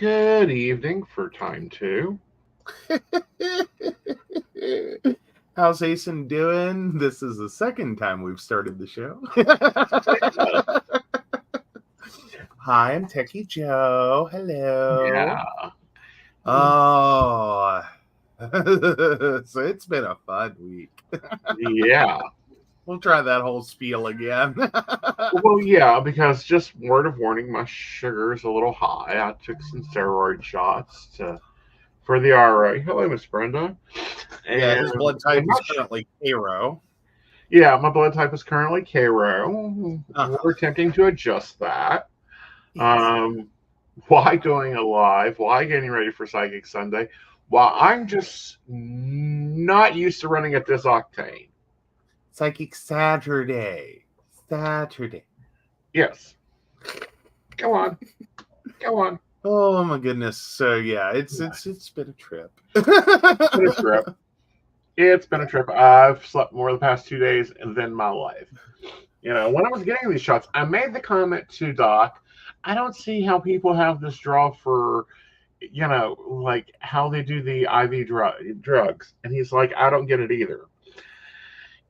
Good evening for time two. How's Aeson doing? This is the second time we've started the show. Hi, I'm Techie Joe. Hello. Yeah. Oh, so it's been a fun week. Yeah. We'll try that whole spiel again. Well, yeah, because just word of warning, my sugar is a little high. I took some steroid shots for the RA. Hello, Miss Brenda. Yeah, his blood type is my currently K-Ro. yeah, my blood type is currently K-Ro. We're attempting to adjust that. Yes. Why doing a live? Why getting ready for Psychic Sunday? Well, I'm just not used to running at this octane. Psychic Saturday. Yes. Go on. Go on. Oh my goodness. So yeah, it's been a trip. It's been a trip. I've slept more the past 2 days than my life. You know, when I was getting these shots, I made the comment to Doc, I don't see how people have this draw for, you know, like how they do the IV drugs. And he's like, I don't get it either.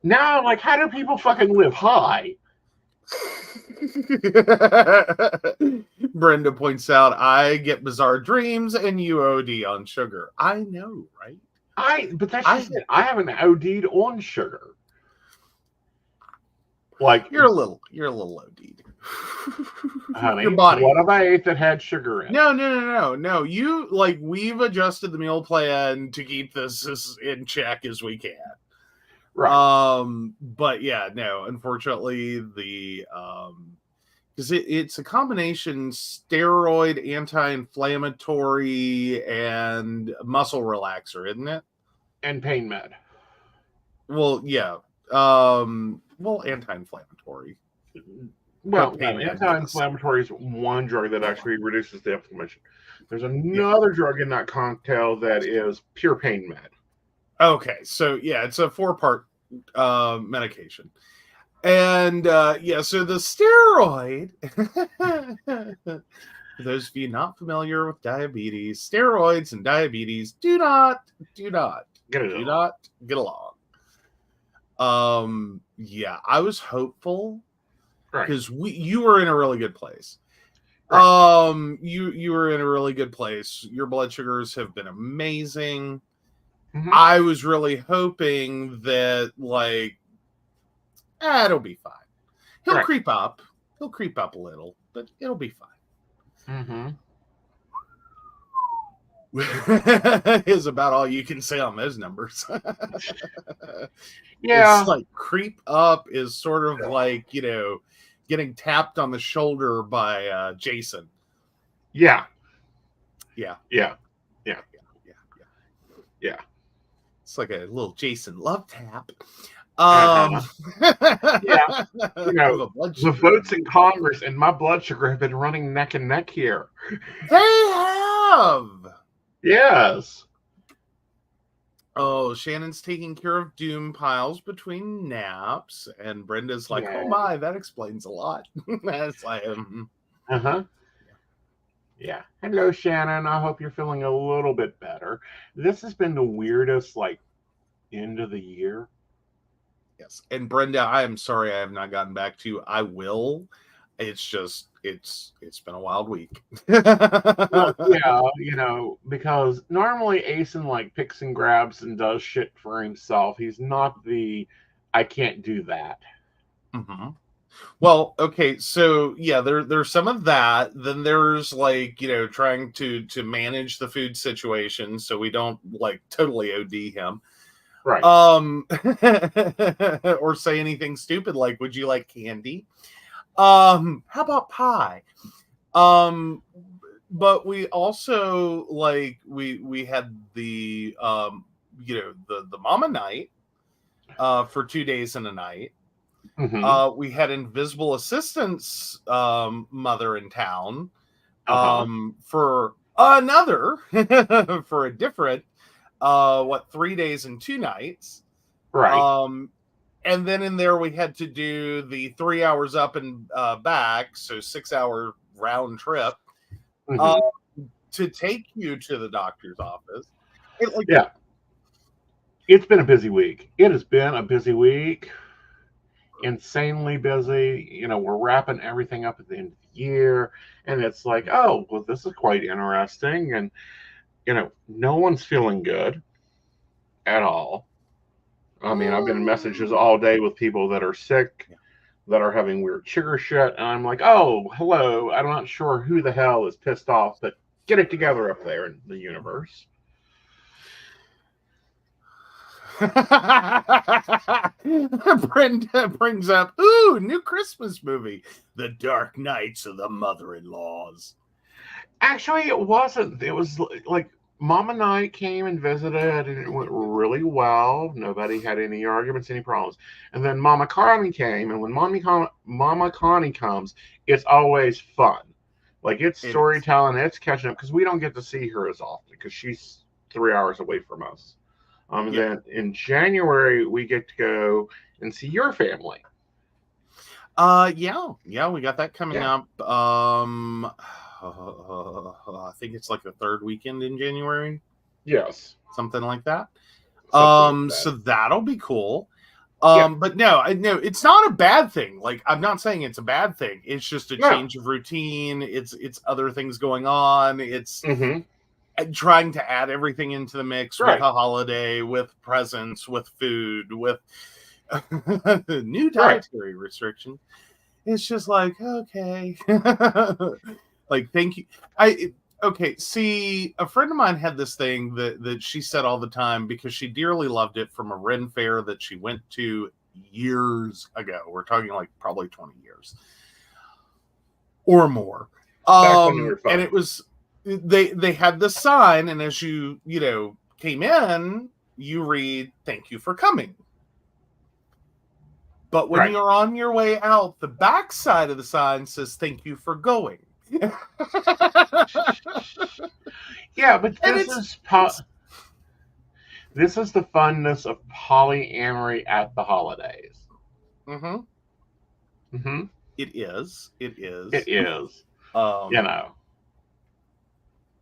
Now, like, how do people fucking live high? Brenda points out, I get bizarre dreams and you OD on sugar. I know, right? But that's just it. I haven't OD'd on sugar. Like you're a little OD'd. Honey, your body. What have I ate that had sugar in? No. You we've adjusted the meal plan to keep this as in check as we can. Right. But yeah, no, unfortunately the because it's a combination steroid, anti-inflammatory, and muscle relaxer, isn't it? And pain med. Well, yeah. Anti-inflammatory. Well, anti-inflammatory is one drug that actually reduces the inflammation. There's another drug in that cocktail that is pure pain med. Okay, so yeah, it's a 4-part medication. And so the steroid, for those of you not familiar with diabetes, steroids and diabetes do not get along. Yeah, I was hopeful because you were in a really good place. Right. You were in a really good place. Your blood sugars have been amazing. Mm-hmm. I was really hoping that it'll be fine. He'll creep up. He'll creep up a little, but it'll be fine. Mm-hmm. Is about all you can say on those numbers. Yeah. It's like creep up is sort of like, getting tapped on the shoulder by Jason. Yeah. Yeah. It's like a little Jason love tap. Yeah. The votes in Congress and my blood sugar have been running neck and neck here. They have. Yes. Oh, Shannon's taking care of doom piles between naps, and Brenda's like, oh my, that explains a lot. That's like, Yeah. Hello, Shannon. I hope you're feeling a little bit better. This has been the weirdest, end of the year. Yes. And Brenda, I am sorry I have not gotten back to you. I will. It's just, it's been a wild week. Well, yeah, because normally Aeson picks and grabs and does shit for himself. He's not I can't do that. Mm-hmm. Well, okay, so yeah, there's some of that. Then there's trying to manage the food situation so we don't totally OD him. Right. Or say anything stupid like, would you like candy? How about pie? But we also we had the the mama night for 2 days and a night. Mm-hmm. We had invisible assistant's mother in town for another for a different 3 days and 2 nights. Right. And then in there we had to do the 3 hours up and back, so 6-hour round trip. Mm-hmm. to take you to the doctor's office. Yeah. It's been a busy week. It has been a busy week. Insanely busy. We're wrapping everything up at the end of the year. And it's like, oh, well, this is quite interesting. And, no one's feeling good at all. I mean, I've been in messages all day with people that are sick, that are having weird sugar shit. And I'm like, oh, hello. I'm not sure who the hell is pissed off, but get it together up there in the universe. Brenda brings up, ooh, new Christmas movie, The Dark Nights of the Mother-in-Laws. Actually, it wasn't. It was like Mama Night came and visited, and it went really well. Nobody had any arguments, any problems. And then Mama Connie came, and when Mama Connie comes, it's always fun. Like, it's storytelling, it's catching up, because we don't get to see her as often, because she's 3 hours away from us. Then in January, we get to go and see your family. Yeah, we got that coming up. I think it's like the third weekend in January. Yes, something like that. So that'll be cool. But no, it's not a bad thing. Like, I'm not saying it's a bad thing. It's just a change of routine. It's other things going on. It's trying to add everything into the mix with a holiday, with presents, with food, with new dietary restrictions. It's just like, okay. Like, thank you. See, a friend of mine had this thing that she said all the time because she dearly loved it from a Ren fair that she went to years ago. We're talking like probably 20 years or more. And it was, they had this sign, and as you came in, you read, "Thank you for coming." But when you're on your way out, the back side of the sign says, "Thank you for going." Yeah, but this is the funness of polyamory at the holidays. It is. It is.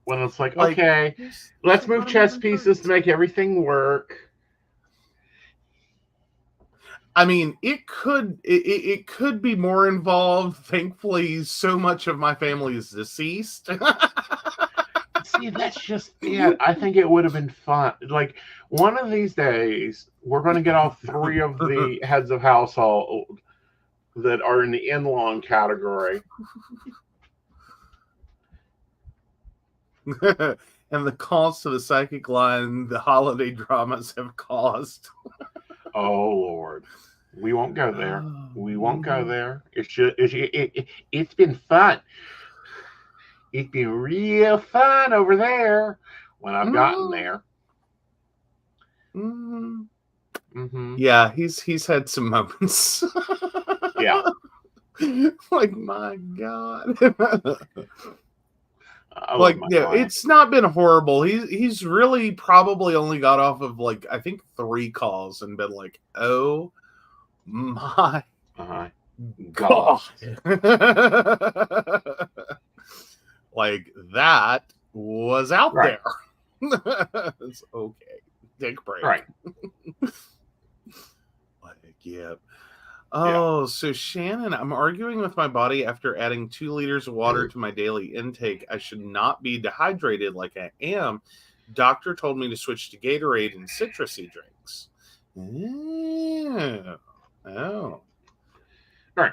When it's like, okay, let's move chess pieces to make everything work. I mean, it could be more involved. Thankfully, so much of my family is deceased. See, that's just it. I think it would have been fun. Like, one of these days, we're going to get all three of the heads of household that are in the in-law category. And the calls to the psychic line the holiday dramas have caused. Oh, Lord. We won't go there. We won't go there. It's been fun. It's been real fun over there when I've gotten there. Yeah, he's had some moments. Yeah. Like, my God. It's not been horrible. He's really probably only got off of, like, I think 3 calls and been like, oh my God. Like, that was out there. It's okay. Take a break. Right. Like, yeah. Oh, so Shannon, I'm arguing with my body after adding 2 liters of water to my daily intake. I should not be dehydrated like I am. Doctor told me to switch to Gatorade and citrusy drinks. Oh. Right.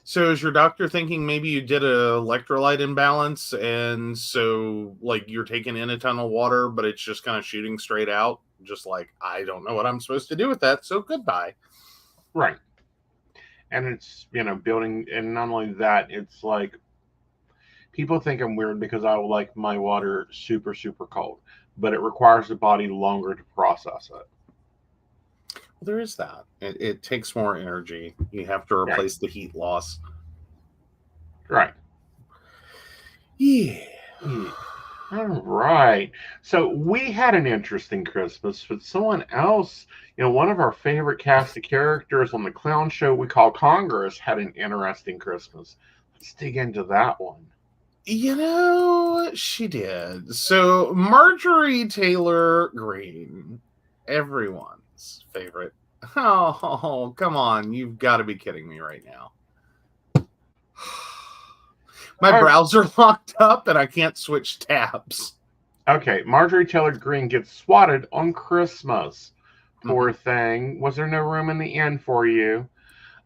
So is your doctor thinking maybe you did an electrolyte imbalance, and so, like, you're taking in a ton of water, but it's just kind of shooting straight out? Just like, I don't know what I'm supposed to do with that, so goodbye. Right. And it's, building, and not only that, it's like, people think I'm weird because I like my water super, super cold, but it requires the body longer to process it. Well, there is that. It takes more energy. You have to replace the heat loss. Right. Yeah. All right. So we had an interesting Christmas, but someone else, one of our favorite cast of characters on the clown show we call Congress had an interesting Christmas. Let's dig into that one. You know, she did. So Marjorie Taylor Greene, everyone's favorite. Oh, come on. You've got to be kidding me right now. My browser locked up and I can't switch tabs. Okay, Marjorie Taylor Greene gets swatted on Christmas. Poor thing. Was there no room in the inn for you?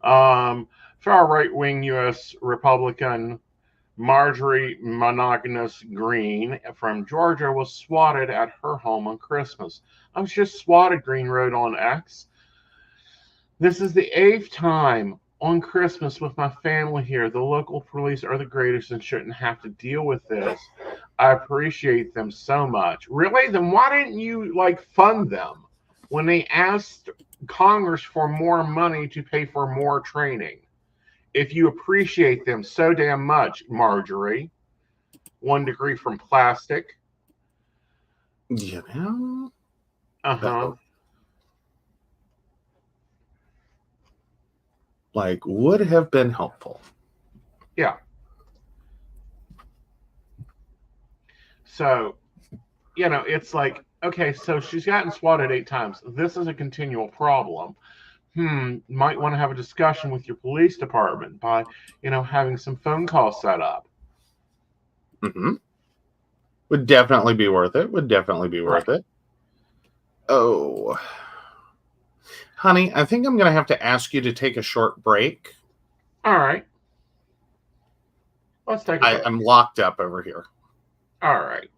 Far right-wing U.S. Republican Marjorie Monogamous Greene from Georgia was swatted at her home on Christmas. I was just swatted, Greene wrote on X. This is the 8th time on Christmas with my family here. The local police are the greatest and shouldn't have to deal with this. I appreciate them so much. Really? Then why didn't you fund them when they asked Congress for more money to pay for more training? If you appreciate them so damn much, Marjorie, 1 degree from plastic. You know? Uh-huh. Would have been helpful. Yeah. So, it's like, okay, so she's gotten swatted 8 times. This is a continual problem. Might want to have a discussion with your police department by, having some phone calls set up. Would definitely be worth it. Would definitely be worth it. Oh. Honey, I think I'm going to have to ask you to take a short break. All right. Let's take a break. I'm locked up over here. All right.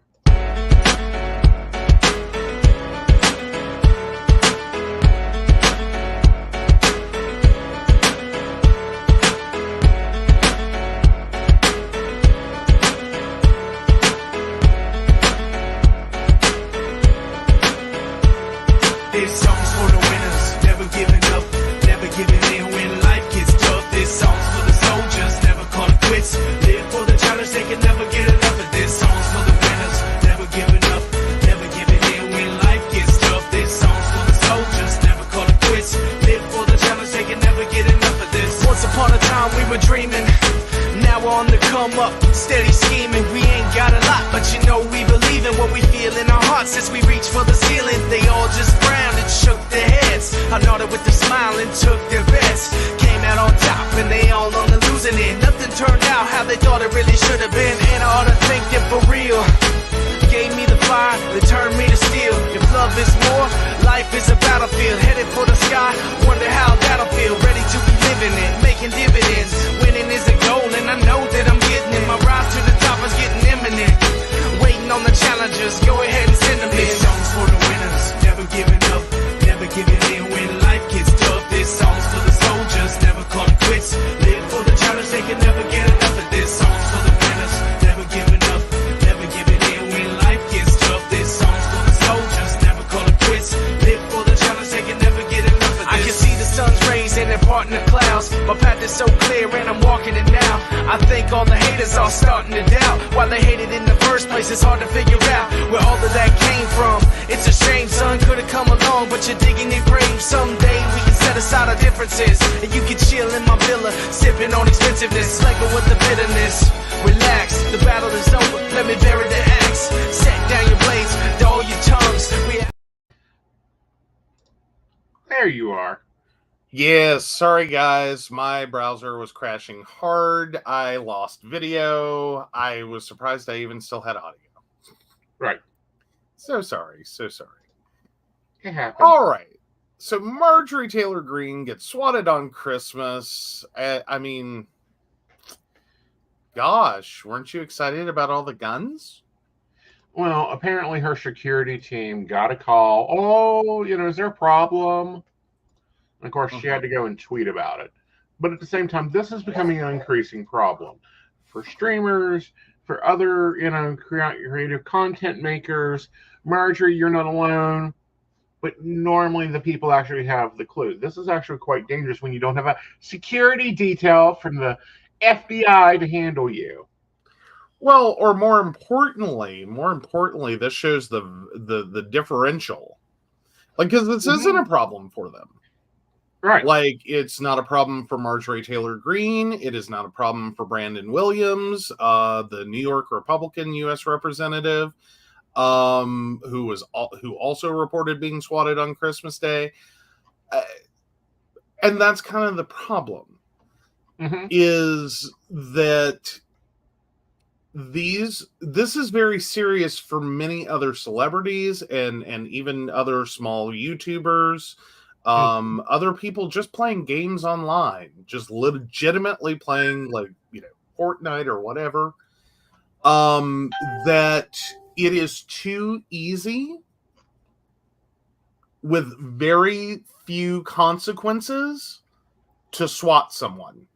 This song's for the winners, never giving up, never giving in when life gets tough. This song's for the soldiers, never call it quits. Live for the challenge, they can never get enough of this. Song's for the winners, never giving up, never giving in when life gets tough. This song's for the soldiers, never call it quits. Live for the challenge, they can never get enough of this. Once upon a time we were dreaming, now we're on the come up, steady scheming. We ain't got a lot, but we believe in what we feel in our hearts as we reach for the ceiling. They all just frowned and shook their heads. I nodded with a smile and took their bets. Came out on top and they all on the losing end. Nothing turned out how they thought it really should have been. And I ought to thank them for real. Gave me the fire, they turned me to steel. If love is war, life is a battlefield. Headed for the sky, wonder how that'll feel. Ready to be living it, making dividends. Winning is a goal and I know that I'm getting it. My rise to the top is getting imminent. Waiting on the challengers, go ahead and send them in. This song's for the winners, never giving up, never giving in when life gets tough. This song's for the soldiers, never call it quits. Live for the challenge, they can never get enough of this. Song's for the winners, never giving up, never giving in when life gets tough. This song's for the soldiers, never call it quits. Live for the challenge, they can never get enough of this. I can see the sun's rays and they're parting the clouds. My path is so clear and I'm walking it now. I think all the haters are starting to doubt why they hated in the first place. It's hard to figure out where all of that came from. It's a shame, son, could have come along, but you're digging your grave. Someday we can set aside our differences and you can chill in my villa, sipping on expensiveness, slanging with the bitterness. Relax, the battle is over, let me bury the axe. Set down your blades, dull your tongues. There you are. Yes, sorry guys, my browser was crashing hard. I lost video. I was surprised I even still had audio. Right. So sorry, so sorry. It happened. All right. So Marjorie Taylor Greene gets swatted on Christmas. I mean, gosh, weren't you excited about all the guns? Well, apparently her security team got a call. Oh, is there a problem? And of course, she had to go and tweet about it. But at the same time, this is becoming an increasing problem for streamers, for other, creative content makers. Marjorie, you're not alone. But normally the people actually have the clue. This is actually quite dangerous when you don't have a security detail from the FBI to handle you. Well, or more importantly, this shows the differential. Because this isn't a problem for them. Right. Like, it's not a problem for Marjorie Taylor Greene. It is not a problem for Brandon Williams, the New York Republican U.S. representative, who also reported being swatted on Christmas Day. And that's kind of the problem, is that this is very serious for many other celebrities and even other small YouTubers. Other people just playing games online, just legitimately playing, like, Fortnite or whatever, that it is too easy with very few consequences to swat someone.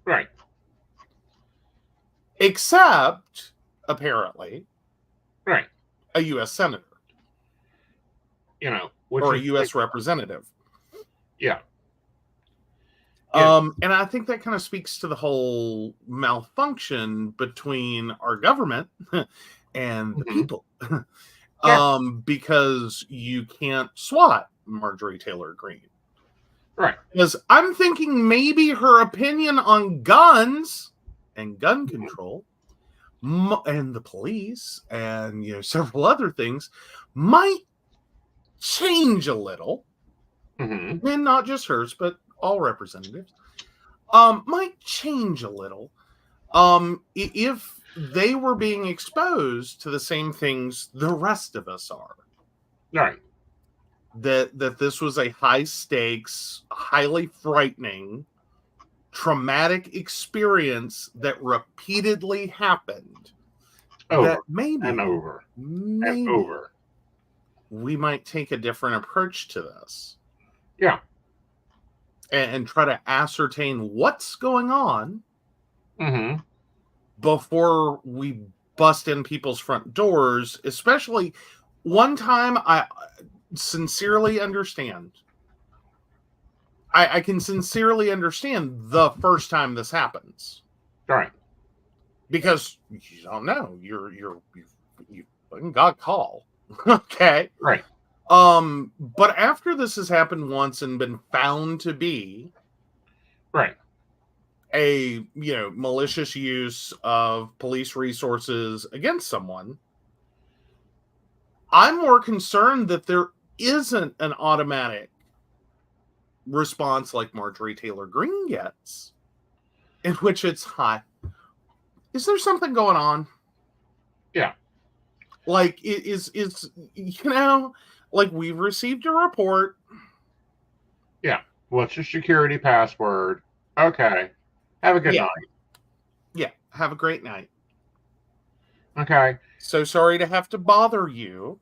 Right. Except, apparently, right, a U.S. senator. Or a U.S. representative. Yeah. And I think that kind of speaks to the whole malfunction between our government and the people. Because you can't swat Marjorie Taylor Greene. Right. Because I'm thinking maybe her opinion on guns and gun control and the police and several other things might change a little. And not just hers, but all representatives might change a little if they were being exposed to the same things the rest of us are. Right. That this was a high stakes, highly frightening, traumatic experience that repeatedly happened. Over that maybe and over and over. We might take a different approach to this. Yeah. And try to ascertain what's going on before we bust in people's front doors. Especially, one time I sincerely understand. I can sincerely understand the first time this happens. Right. Because you don't know. You fucking got call. Okay. Right. But after this has happened once and been found to be right a malicious use of police resources against someone, I'm more concerned that there isn't an automatic response like Marjorie Taylor Greene gets, in which it's, hi, is there something going on? Yeah. Like, is like, we've received a report. Yeah. What's your security password? Okay. Have a good night. Yeah. Have a great night. Okay. So sorry to have to bother you.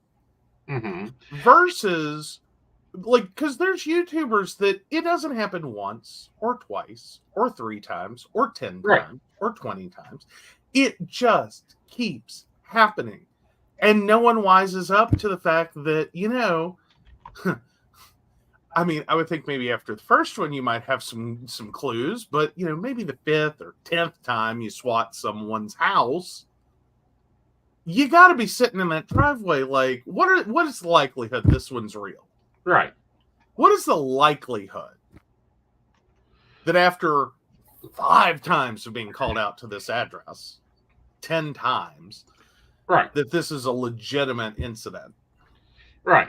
Versus, like, because there's YouTubers that it doesn't happen once or twice or 3 times or 10 times or 20 times. It just keeps happening. And no one wises up to the fact that, I mean, I would think maybe after the first one you might have some clues, but maybe the 5th or 10th time you swat someone's house, you got to be sitting in that driveway like, what is the likelihood this one's real? Right. What is the likelihood that after 5 times of being called out to this address, 10 times, that this is a legitimate incident? Right.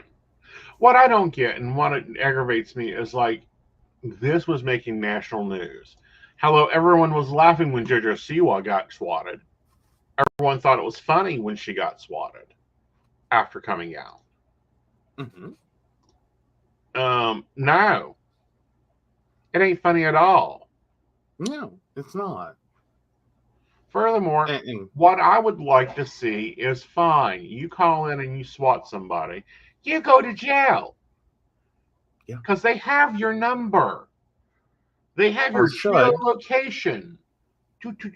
What I don't get and what it aggravates me is, like, this was making national news. Hello, everyone was laughing when JoJo Siwa got swatted. Everyone thought it was funny when she got swatted after coming out. No. It ain't funny at all. No, it's not. Furthermore, what I would like to see is, fine, you call in and you swat somebody, you go to jail. Yeah. Because they have your number. They have your geolocation.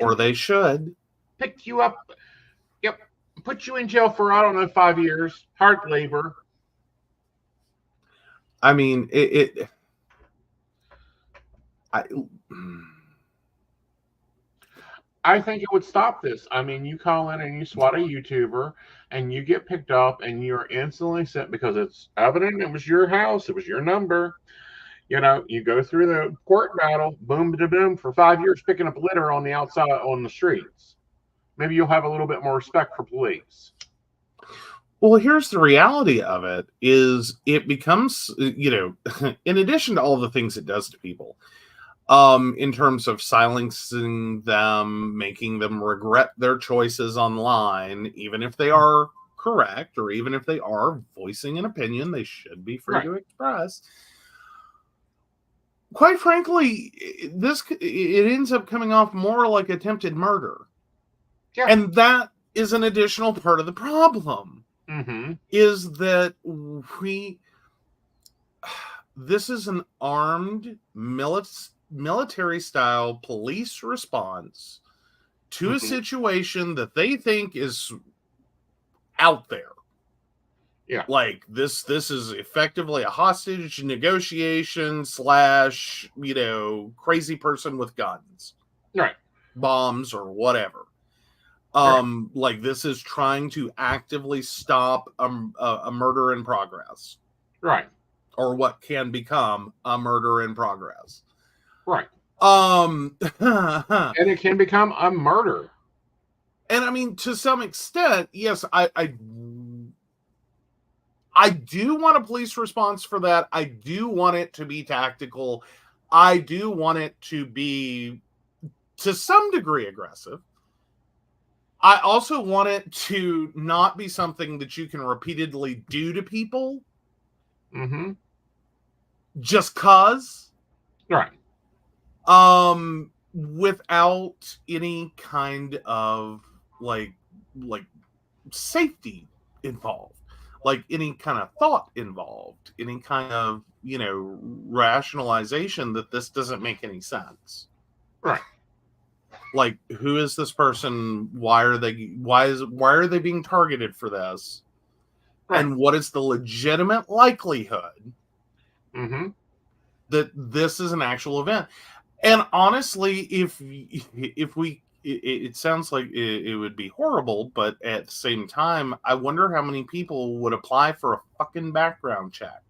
Or they should. Pick you up. Yep. Put you in jail for, 5 years. Hard labor. I mean, I think it would stop this. I mean, you call in and you swat a YouTuber and you get picked up and you're instantly sent, because it's evident it was your house, it was your number. You know, you go through the court battle, boom to boom, for 5 years picking up litter on the outside on the streets. Maybe you'll have a little bit more respect for police. Well, here's the reality of it is it becomes, you know, in addition to all the things it does to people, in terms of silencing them, making them regret their choices online, even if they are correct, or even if they are voicing an opinion they should be free to express. Quite frankly, it ends up coming off more like attempted murder. Yeah. And that is an additional part of the problem. Mm-hmm. Is that this is an armed military style police response to a situation that they think is out there. Yeah. Like this is effectively a hostage negotiation / you know, crazy person with guns. Right. Bombs or whatever. Like this is trying to actively stop a murder in progress. Right. Or what can become a murder in progress. Right. And it can become a murder. And I mean, to some extent, yes, I do want a police response for that. I do want it to be tactical. I do want it to be, to some degree, aggressive. I also want it to not be something that you can repeatedly do to people. Mm-hmm. Just cause. Right. Without any kind of like safety involved, like any kind of thought involved, any kind of, you know, rationalization that this doesn't make any sense. Right. Like, who is this person? Why are they being targeted for this? Right. And what is the legitimate likelihood that this is an actual event? And honestly, if we, it sounds like it would be horrible, but at the same time, I wonder how many people would apply for a fucking background check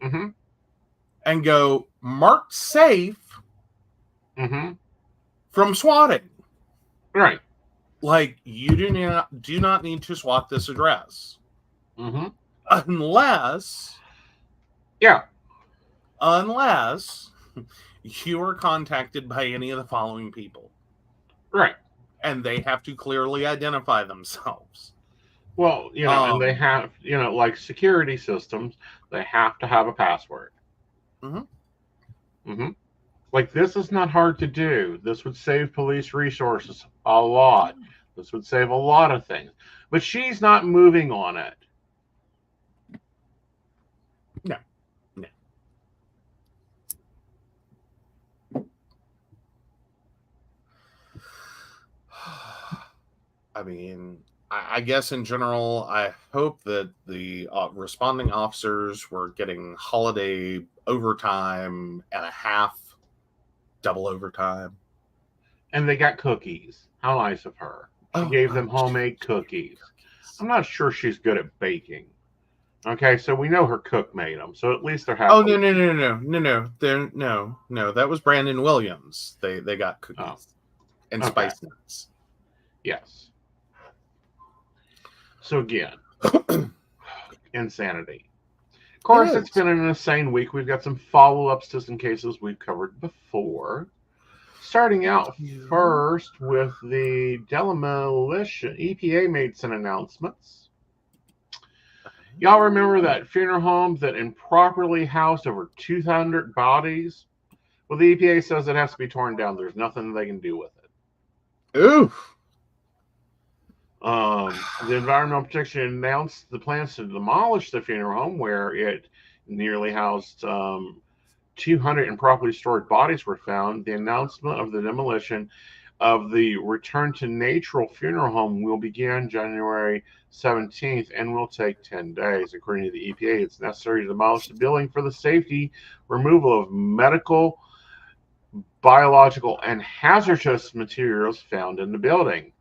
and go marked safe from swatting. Right. Like, you do not need to swat this address unless you are contacted by any of the following people. Right. And they have to clearly identify themselves. Well, you know, and they have, you know, like security systems, they have to have a password. Like, this is not hard to do. This would save police resources a lot. This would save a lot of things. But she's not moving on it. No. I mean, I guess in general, I hope that the responding officers were getting holiday overtime and a half, double overtime. And they got cookies. How nice of her. She gave them homemade cookies. I'm not sure she's good at baking. Okay, so we know her cook made them, so at least they're happy. Oh, no. That was Brandon Williams. They got cookies and spice nuts. Yes. So again, insanity. Of course, it's been an insane week. We've got some follow-ups to some cases we've covered before. Starting out first with the demolition. EPA made some announcements. Y'all remember that funeral home that improperly housed over 200 bodies? Well, the EPA says it has to be torn down. There's nothing they can do with it. Oof. The Environmental Protection announced the plans to demolish the funeral home where it nearly housed 200 improperly stored bodies were found. The announcement of the demolition of the Return to Natural funeral home will begin January 17th and will take 10 days. According to the EPA, it's necessary to demolish the building for the safety removal of medical, biological, and hazardous materials found in the building.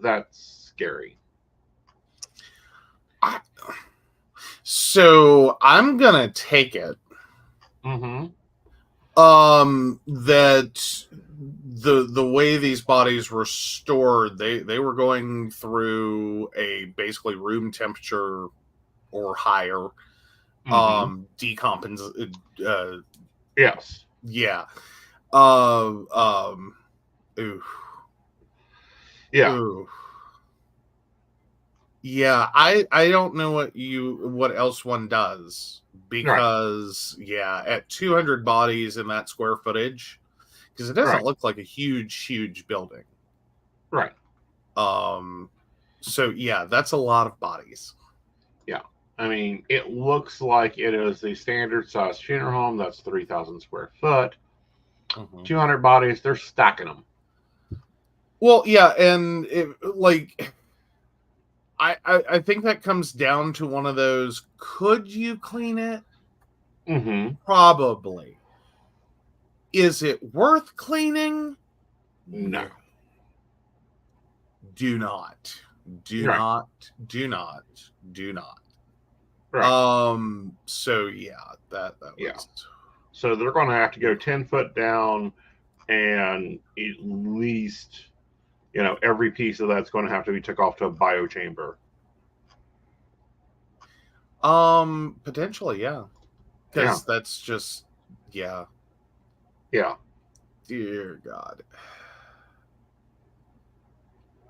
That's scary. So I'm going to take it Mm-hmm. That the way these bodies were stored, they were going through a basically room temperature or higher decompens Yes. yeah ooh, Yeah. ooh. Yeah, I don't know what else one does, because at 200 bodies in that square footage, because it doesn't look like a huge building. Right. So yeah, that's a lot of bodies. Yeah. I mean, it looks like it is the standard size funeral home. That's 3,000 square foot. 200 bodies. They're stacking them. Well, yeah, and I think that comes down to one of those. Could you clean it? Mm-hmm. Probably. Is it worth cleaning? No. Do not. Do Right. not. Do not. Do not. Right. So yeah, that was. Yeah. So they're going to have to go 10 foot down, and at least, every piece of that's going to have to be took off to a biochamber. Potentially, yeah. Because that's just, yeah. Yeah. Dear God.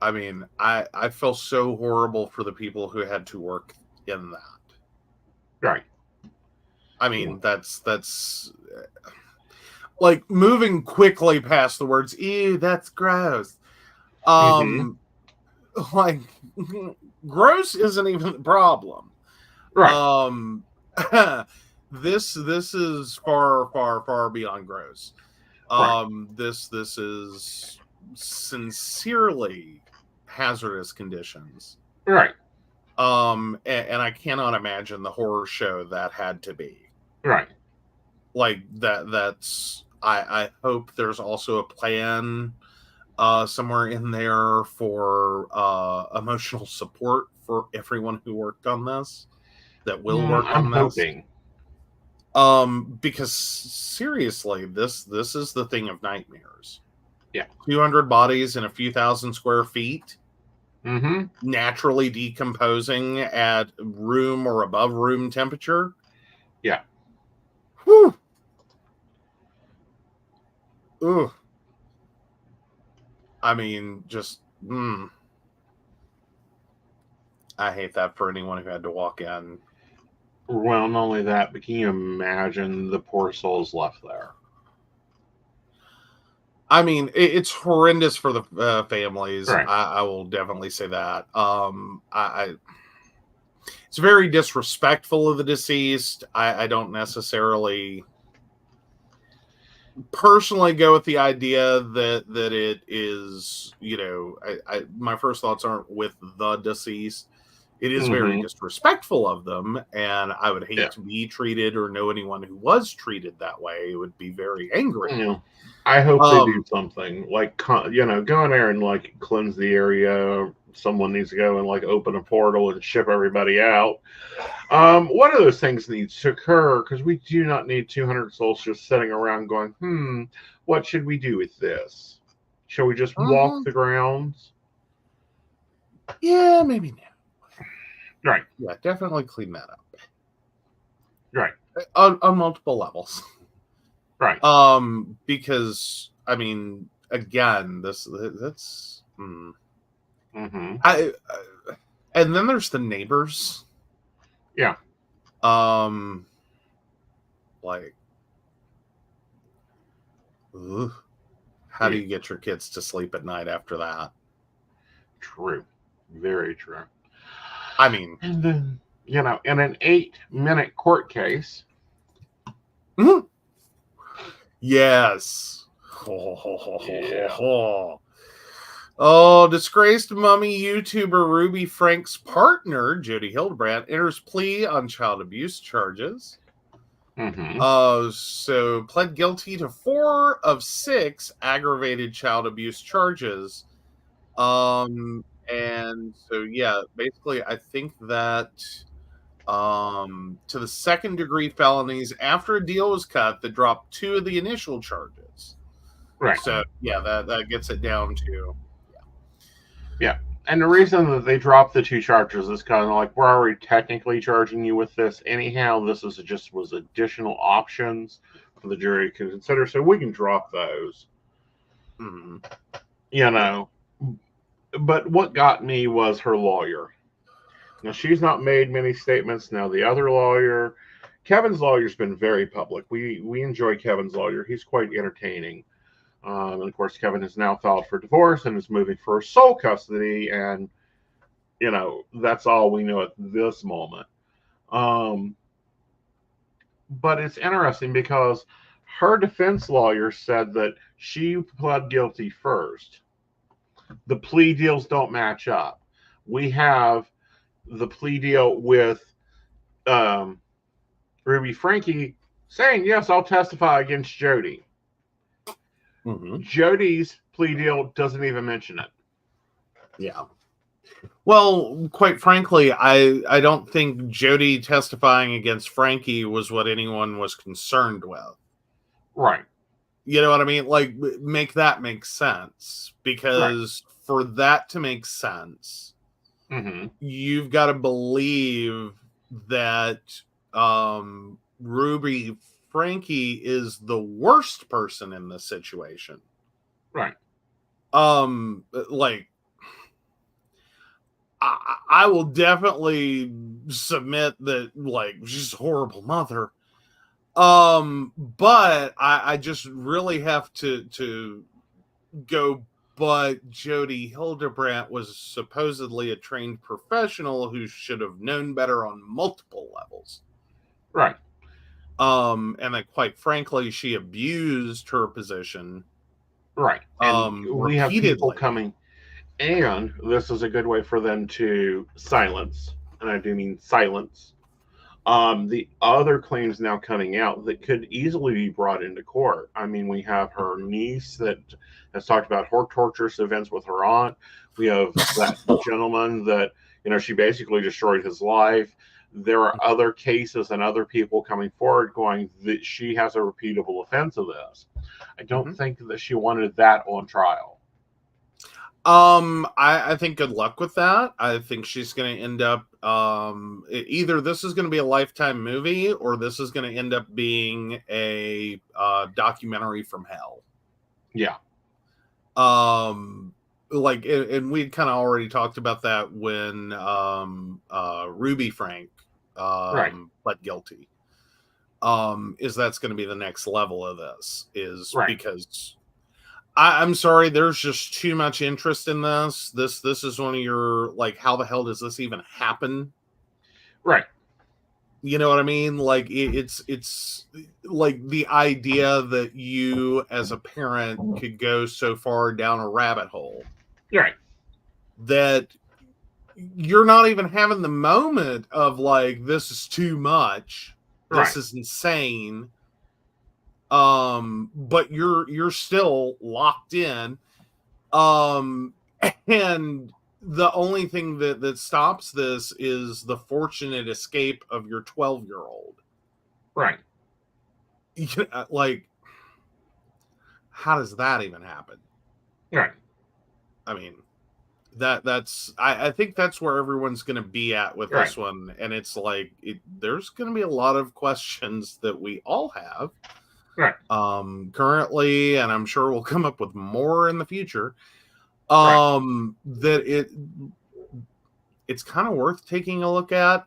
I mean, I feel so horrible for the people who had to work in that. Right. I mean, that's like moving quickly past the words, ew, that's gross. Like, gross isn't even the problem. Right. This is far beyond gross. This is sincerely hazardous conditions. Right. And I cannot imagine the horror show that had to be. Right. Like that's I hope there's also a plan somewhere in there for emotional support for everyone who worked on this, that will work on this. I'm hoping. Because seriously, this is the thing of nightmares. Yeah. 200 bodies in a few thousand square feet. Mm-hmm. Naturally decomposing at room or above room temperature. Yeah. Whew. Ugh. I mean, just I hate that for anyone who had to walk in. Well, not only that, but can you imagine the poor souls left there? I mean, it's horrendous for the families. Right. I will definitely say that. It's very disrespectful of the deceased. I don't necessarily personally go with the idea that it is, my first thoughts aren't with the deceased. It is very disrespectful of them, and I would hate to be treated or know anyone who was treated that way. It would be very angry. Yeah. I hope they do something like, go in there and like cleanse the area. Someone needs to go and like open a portal and ship everybody out. One of those things needs to occur, because we do not need 200 souls just sitting around going, what should we do with this? Shall we just walk the grounds? Yeah, maybe not. Right. Yeah, definitely clean that up. Right. On multiple levels. Right. Because I mean, again, that's Mm-hmm. And then there's the neighbors. Yeah. Like, how do you get your kids to sleep at night after that? True. Very true. I mean, and then, in an 8-minute court case. Yes. Oh, disgraced mummy YouTuber Ruby Frank's partner, Jody Hildebrandt, enters plea on child abuse charges. So pled guilty to 4 of 6 aggravated child abuse charges. And so, yeah, basically, I think that to the second-degree felonies after a deal was cut that dropped 2 of the initial charges. Right. So, yeah, that gets it down to... Yeah. And the reason that they dropped the 2 charges is kind of like, we're already technically charging you with this anyhow. This is just was additional options for the jury to consider, so we can drop those. Mm-hmm. You know. But what got me was her lawyer. Now, she's not made many statements. Now, the other lawyer, Kevin's lawyer's been very public. We enjoy Kevin's lawyer. He's quite entertaining. And of course, Kevin has now filed for divorce and is moving for sole custody. And, you know, that's all we know at this moment. But it's interesting because her defense lawyer said that she pled guilty first. The plea deals don't match up. We have the plea deal with Ruby Frankie saying, yes, I'll testify against Jody. Mm-hmm. Jody's plea deal doesn't even mention it. Yeah. Well, quite frankly, I don't think Jody testifying against Frankie was what anyone was concerned with. Right. You know what I mean? Like, make that make sense. Because for that to make sense, you've got to believe that Ruby Frankie is the worst person in this situation. Right. Like, I will definitely submit that, like, she's a horrible mother. But I just really have to go, but Jody Hildebrandt was supposedly a trained professional who should have known better on multiple levels. Right. And that, quite frankly, she abused her position. Right. And we have people coming, and this is a good way for them to silence, and I do mean silence, the other claims now coming out that could easily be brought into court. I mean, we have her niece that has talked about her torturous events with her aunt. We have that gentleman that, you know, she basically destroyed his life. There are other cases and other people coming forward going that she has a repeatable offense of this. I don't think that she wanted that on trial. I think good luck with that. I think she's going to end up, either this is going to be a Lifetime movie or this is going to end up being a documentary from hell. Yeah. Like, and we kind of already talked about that when Ruby Frank pled guilty. Is that's going to be the next level of this? Is because I'm sorry, there's just too much interest in this. This is one of your, like, how the hell does this even happen? Right. You know what I mean? Like, it's like the idea that you as a parent could go so far down a rabbit hole. Right. That you're not even having the moment of, like, this is too much. This is insane. But you're still locked in. And the only thing that stops this is the fortunate escape of your 12-year-old. Right. Like, how does that even happen? Right. I mean, I think that's where everyone's going to be at with this one. And it's like, there's going to be a lot of questions that we all have. Right. Currently, and I'm sure we'll come up with more in the future. That it's kind of worth taking a look at.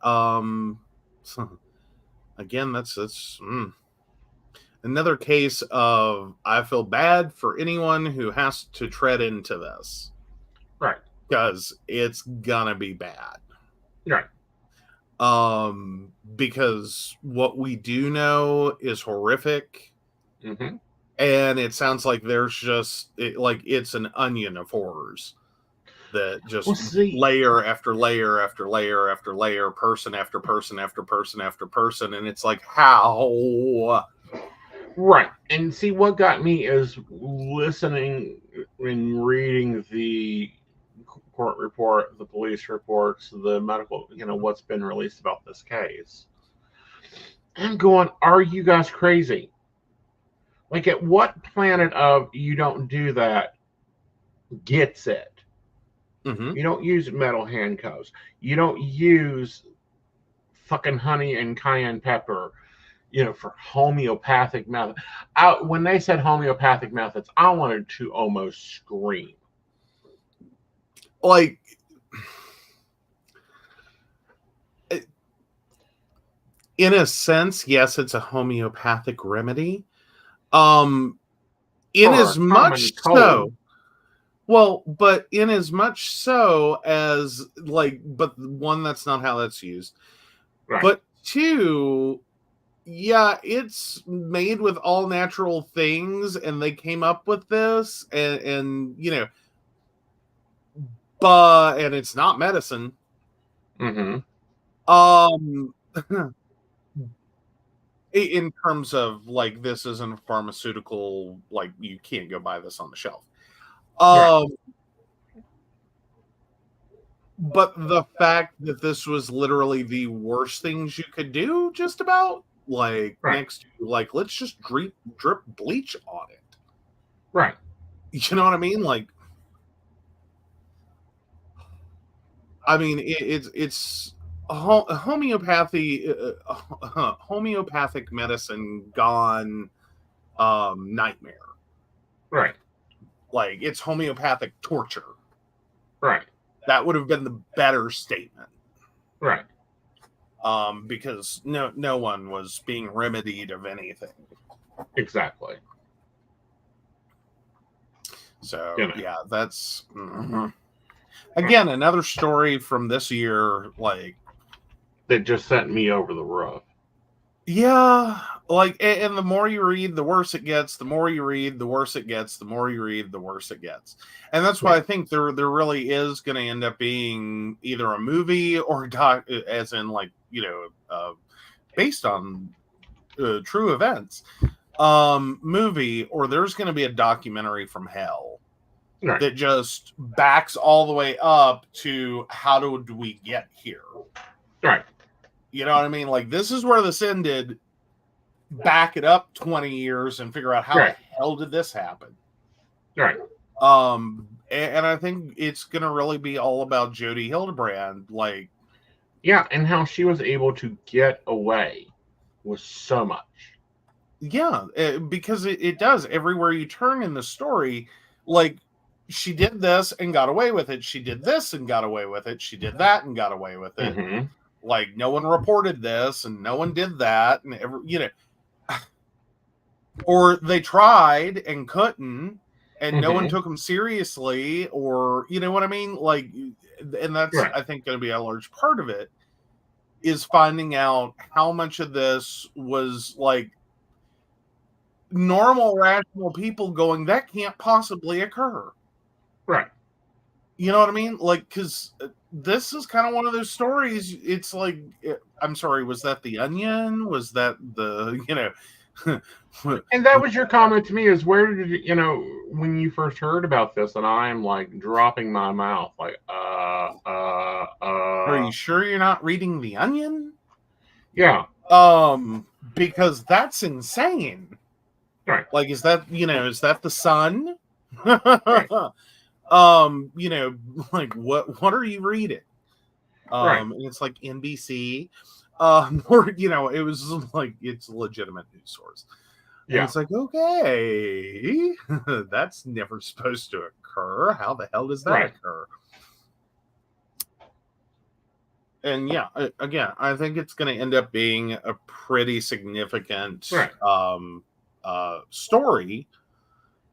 Again, that's another case of, I feel bad for anyone who has to tread into this. Right. Because it's gonna be bad. Right. Because what we do know is horrific. Mm-hmm. And it sounds like there's just like it's an onion of horrors that just layer after layer after layer after layer, person after person after person after person, and it's like, how? Right. And see, what got me is listening and reading the court report, the police reports, the medical, what's been released about this case. I'm going, are you guys crazy? Like, at what planet of you don't do that gets it? Mm-hmm. You don't use metal handcuffs. You don't use fucking honey and cayenne pepper, for homeopathic method. When they said homeopathic methods, I wanted to almost scream. Like, in a sense, yes, it's a homeopathic remedy. In as much so, well, but in as much so as, like, but one, that's not how that's used. Right. But two, yeah, it's made with all natural things, and they came up with this, and but, and it's not medicine. Mm-hmm. In terms of, like, this isn't a pharmaceutical, like, you can't go buy this on the shelf. Right. But the fact that this was literally the worst things you could do, just about, like, right. Next to, like, let's just drip bleach on it. Right. You know what I mean? Like, I mean, it's homeopathy, homeopathic medicine gone nightmare. Right. Like, it's homeopathic torture. Right. That would have been the better statement. Right. Because no one was being remedied of anything. Exactly. So, yeah, that's... Mm-hmm. Again, another story from this year, like... that just sent me over the roof. Yeah, like, and the more you read, the worse it gets. The more you read, the worse it gets. The more you read, the worse it gets. And that's why I think there really is going to end up being either a movie or as in, like, based on true events, movie, or there's going to be a documentary from hell. Right. That just backs all the way up to how do we get here. Right. You know what I mean? Like, this is where this ended. Back it up 20 years and figure out how the hell did this happen. Right. And I think it's going to really be all about Jodi Hildebrandt. Like, yeah, and how she was able to get away with so much. Yeah, because it does. Everywhere you turn in the story, like, she did this and got away with it. She did this and got away with it. She did that and got away with it. Mm-hmm. Like, no one reported this and no one did that. And, or they tried and couldn't, and no one took them seriously, or, you know what I mean? Like, and that's, I think, going to be a large part of it, is finding out how much of this was, like, normal, rational people going, that can't possibly occur. Right. You know what I mean? Like, because this is kind of one of those stories. It's like, I'm sorry, was that The Onion? Was that the, and that was your comment to me, is where did you, when you first heard about this, and I'm like dropping my mouth, like, Are you sure you're not reading The Onion? Yeah. Because that's insane. Right. Like, is that the Sun? Right. Like, what are you reading? And it's like NBC, or, it was like, it's a legitimate news source. Yeah. And it's like, okay, that's never supposed to occur. How the hell does that occur? And yeah, again, I think it's going to end up being a pretty significant story.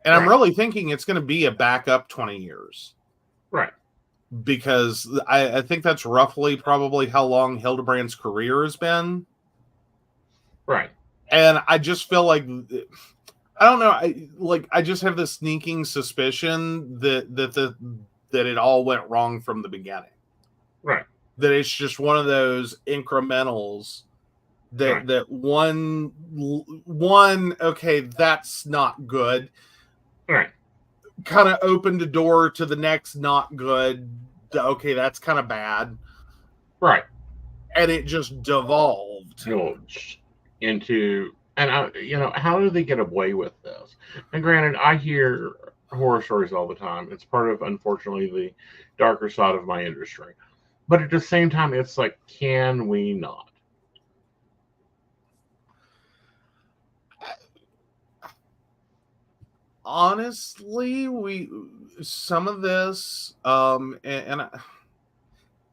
And I'm really thinking it's going to be a backup 20 years. Right. Because I think that's roughly probably how long Hildebrandt's career has been. Right. And I just feel like, I don't know, I just have this sneaking suspicion that it all went wrong from the beginning. Right. That it's just one of those incrementals that one, okay, that's not good. Right. Kind of opened a door to the next not good okay, that's kind of bad. Right. And it just devolved. Into, and how do they get away with this? And granted, I hear horror stories all the time. It's part of, unfortunately, the darker side of my industry. But at the same time, it's like, can we not? Honestly, some of this, and I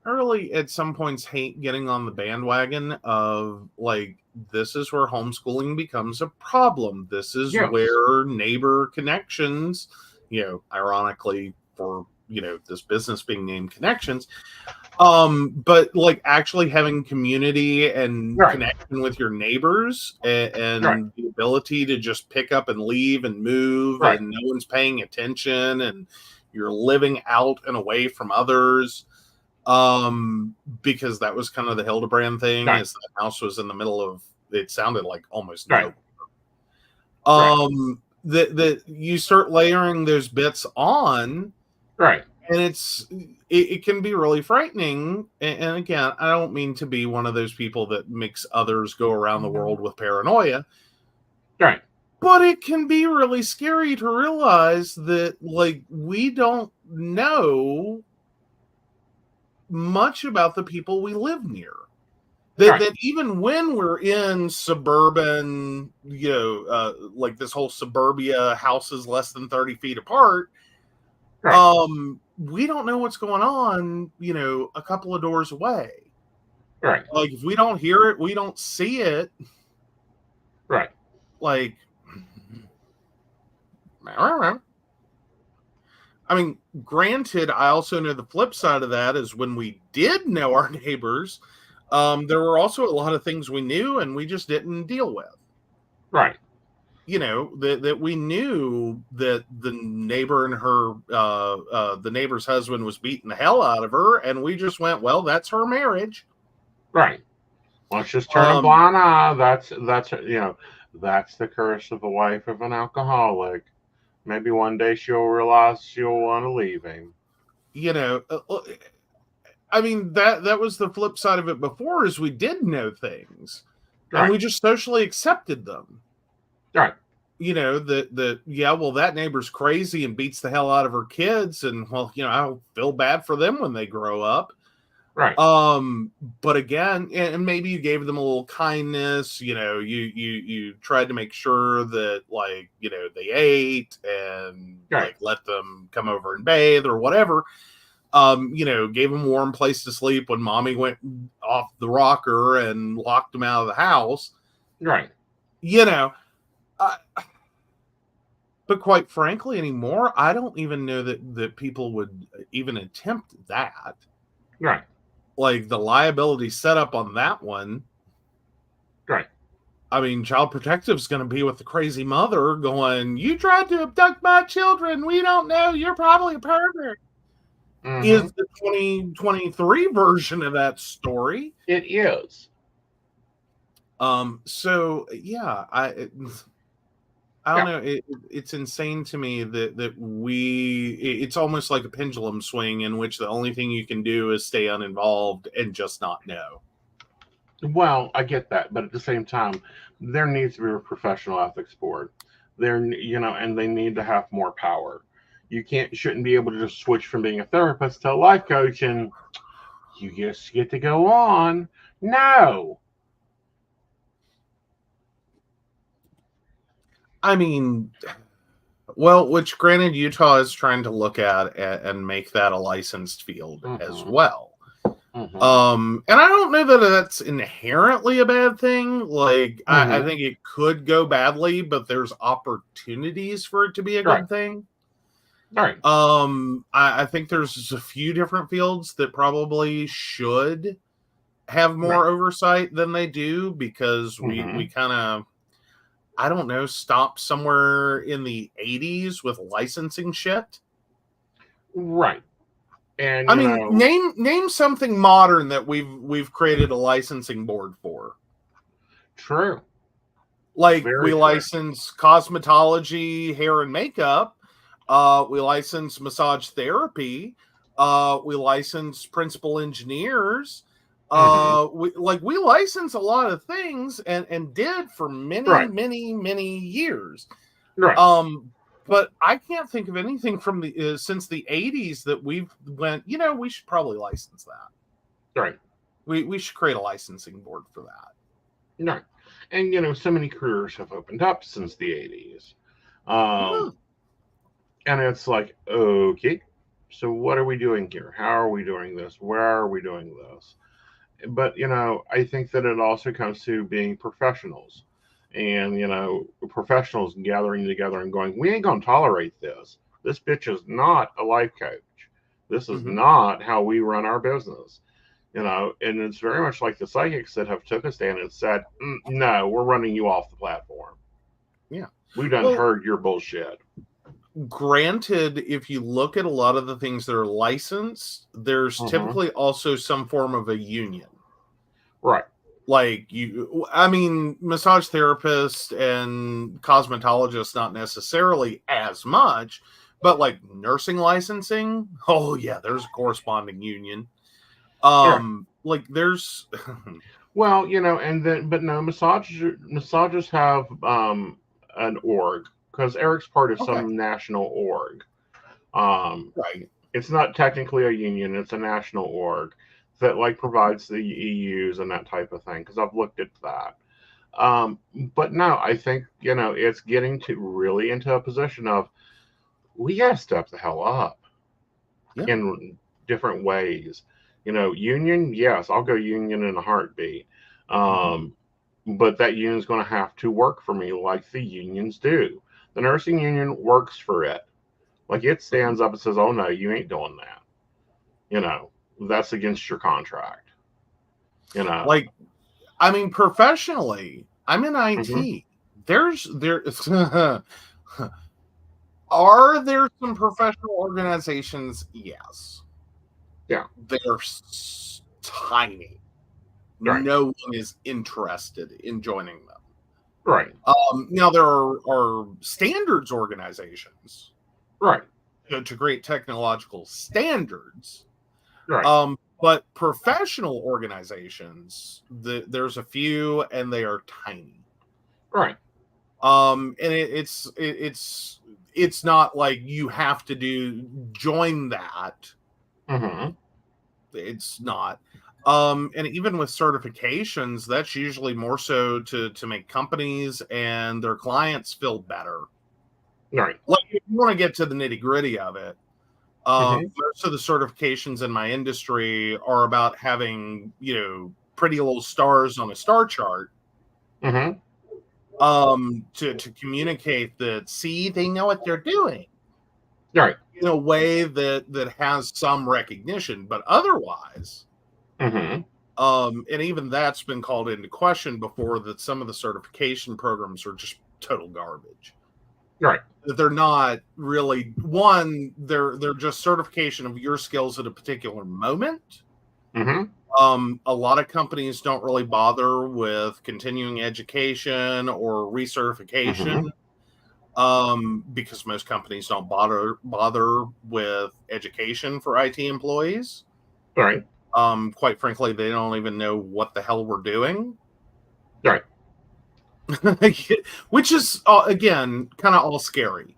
really at some points hate getting on the bandwagon of like, this is where homeschooling becomes a problem. This is where neighbor connections, ironically for this business being named Connections, but like actually having community and connection with your neighbors, and the ability to just pick up and leave and move, and no one's paying attention, and you're living out and away from others, because that was kind of the Hildebrand thing, is the house was in the middle of, it sounded like almost nowhere. That you start layering those bits on, and it can be really frightening. And again, I don't mean to be one of those people that makes others go around the world with paranoia. But it can be really scary to realize that, like, we don't know much about the people we live near. That even when we're in suburban, like this whole suburbia, houses less than 30 feet apart, we don't know what's going on, a couple of doors away. Like, if we don't hear it, we don't see it. Like, I mean, granted, I also know the flip side of that is when we did know our neighbors, there were also a lot of things we knew and we just didn't deal with. That we knew that the neighbor and her, the neighbor's husband was beating the hell out of her, and we just went, well, that's her marriage. Let's just turn a blind eye. That's the curse of the wife of an alcoholic. Maybe one day she'll realize she'll want to leave him. I mean, that was the flip side of it before, is we did know things. And we just socially accepted them. Well, that neighbor's crazy and beats the hell out of her kids. And, well, I'll feel bad for them when they grow up. But again, and maybe you gave them a little kindness, you tried to make sure that, like, they ate and like let them come over and bathe or whatever. Gave them a warm place to sleep when mommy went off the rocker and locked them out of the house. But quite frankly, anymore, I don't even know that people would even attempt that. Like, the liability set up on that one. I mean, Child Protective's going to be with the crazy mother going, you tried to abduct my children. We don't know. You're probably a pervert. Is the 2023 version of that story. It is. So, yeah, I don't know. It's insane to me that it's almost like a pendulum swing in which the only thing you can do is stay uninvolved and just not know. Well, I get that, but at the same time, there needs to be a professional ethics board. And they need to have more power. You shouldn't be able to just switch from being a therapist to a life coach and you just get to go on. No. I mean, well, which granted, Utah is trying to look at and make that a licensed field as well. And I don't know that that's inherently a bad thing. Like, I think it could go badly, but there's opportunities for it to be a good thing. I think there's a few different fields that probably should have more oversight than they do, because we kind of, I don't know, stopped somewhere in the 80s with licensing shit. And I mean, name something modern that we've created a licensing board for. True. Like, we license cosmetology, hair and makeup. We license massage therapy. We license principal engineers. Mhm. We license a lot of things and did for many, Right. many years. Right. But I can't think of anything from the since the 80s that we've went, we should probably license that. Right. We should create a licensing board for that. Right. And so many careers have opened up since the 80s. Yeah. And it's like, okay, so what are we doing here? How are we doing this? Where are we doing this? But I think that it also comes to being professionals, and professionals gathering together and going, we ain't gonna tolerate this. This bitch is not a life coach. This is Mhm. not how we run our business. And it's very much like the psychics that have took a stand and said, no, we're running you off the platform. Yeah. We done heard your bullshit. Granted, if you look at a lot of the things that are licensed, there's typically also some form of a union. Right. Like massage therapists and cosmetologists, not necessarily as much, but like nursing licensing, oh yeah, there's a corresponding union. Like there's well, but no, massages have an org, because Eric's part of some national org. Right. It's not technically a union; it's a national org that provides the EUs and that type of thing. Because I've looked at that. But no, I think it's getting to really into a position of we gotta step the hell up in different ways. Union, yes, I'll go union in a heartbeat. But that union is going to have to work for me like the unions do. The nursing union works for it. Like it stands up and says, oh no, you ain't doing that. That's against your contract. Like, professionally, I'm in IT. There are there some professional organizations? Yes. Yeah. They're tiny. Right. No one is interested in joining them. Right. Now there are standards organizations. Right. To create technological standards. Right. But professional organizations, there's a few, and they are tiny. Right. And it's not like you have to join that. It's not. And even with certifications, that's usually more so to make companies and their clients feel better. Right. Like if you want to get to the nitty gritty of it, most of the certifications in my industry are about having, pretty little stars on a star chart. To communicate that, see, they know what they're doing. Right. In a way that has some recognition, but otherwise, and even that's been called into question before, that some of the certification programs are just total garbage. Right. That they're not really they're just certification of your skills at a particular moment. A lot of companies don't really bother with continuing education or recertification, because most companies don't bother with education for IT employees. Right. Quite frankly, they don't even know what the hell we're doing. Right. Which is again kind of all scary.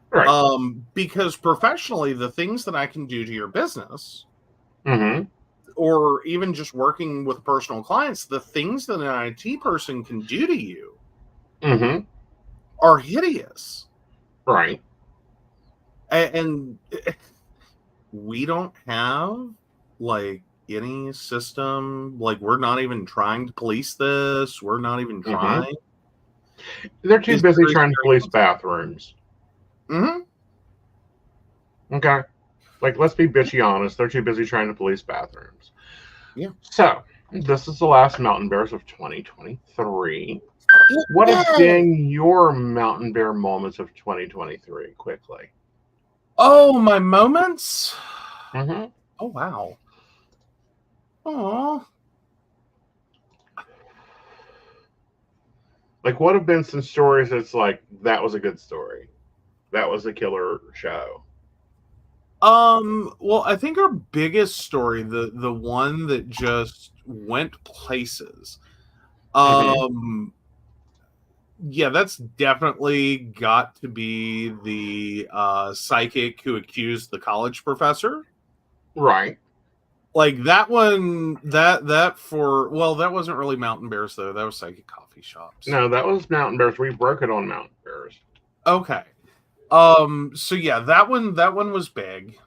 Right. Because professionally, the things that I can do to your business, or even just working with personal clients, the things that an IT person can do to you are hideous. Right. And we don't have any system. We're not even trying to police this. We're not even trying. They're too busy trying to police bathrooms. Okay. Let's be bitchy honest. They're too busy trying to police bathrooms. Yeah. So, this is the last Mountain Bears of 2023. What have been your Mountain Bear moments of 2023? Quickly. Oh, my moments? Oh, wow. Oh. What have been some stories that's that was a good story? That was a killer show. Well, I think our biggest story, the one that just went places. Yeah, that's definitely got to be the psychic who accused the college professor. Right. Like that one, that for well, that wasn't really Mountain Bears though. That was psychic coffee shops. No, that was Mountain Bears. We broke it on Mountain Bears. Okay. So yeah, that one was big.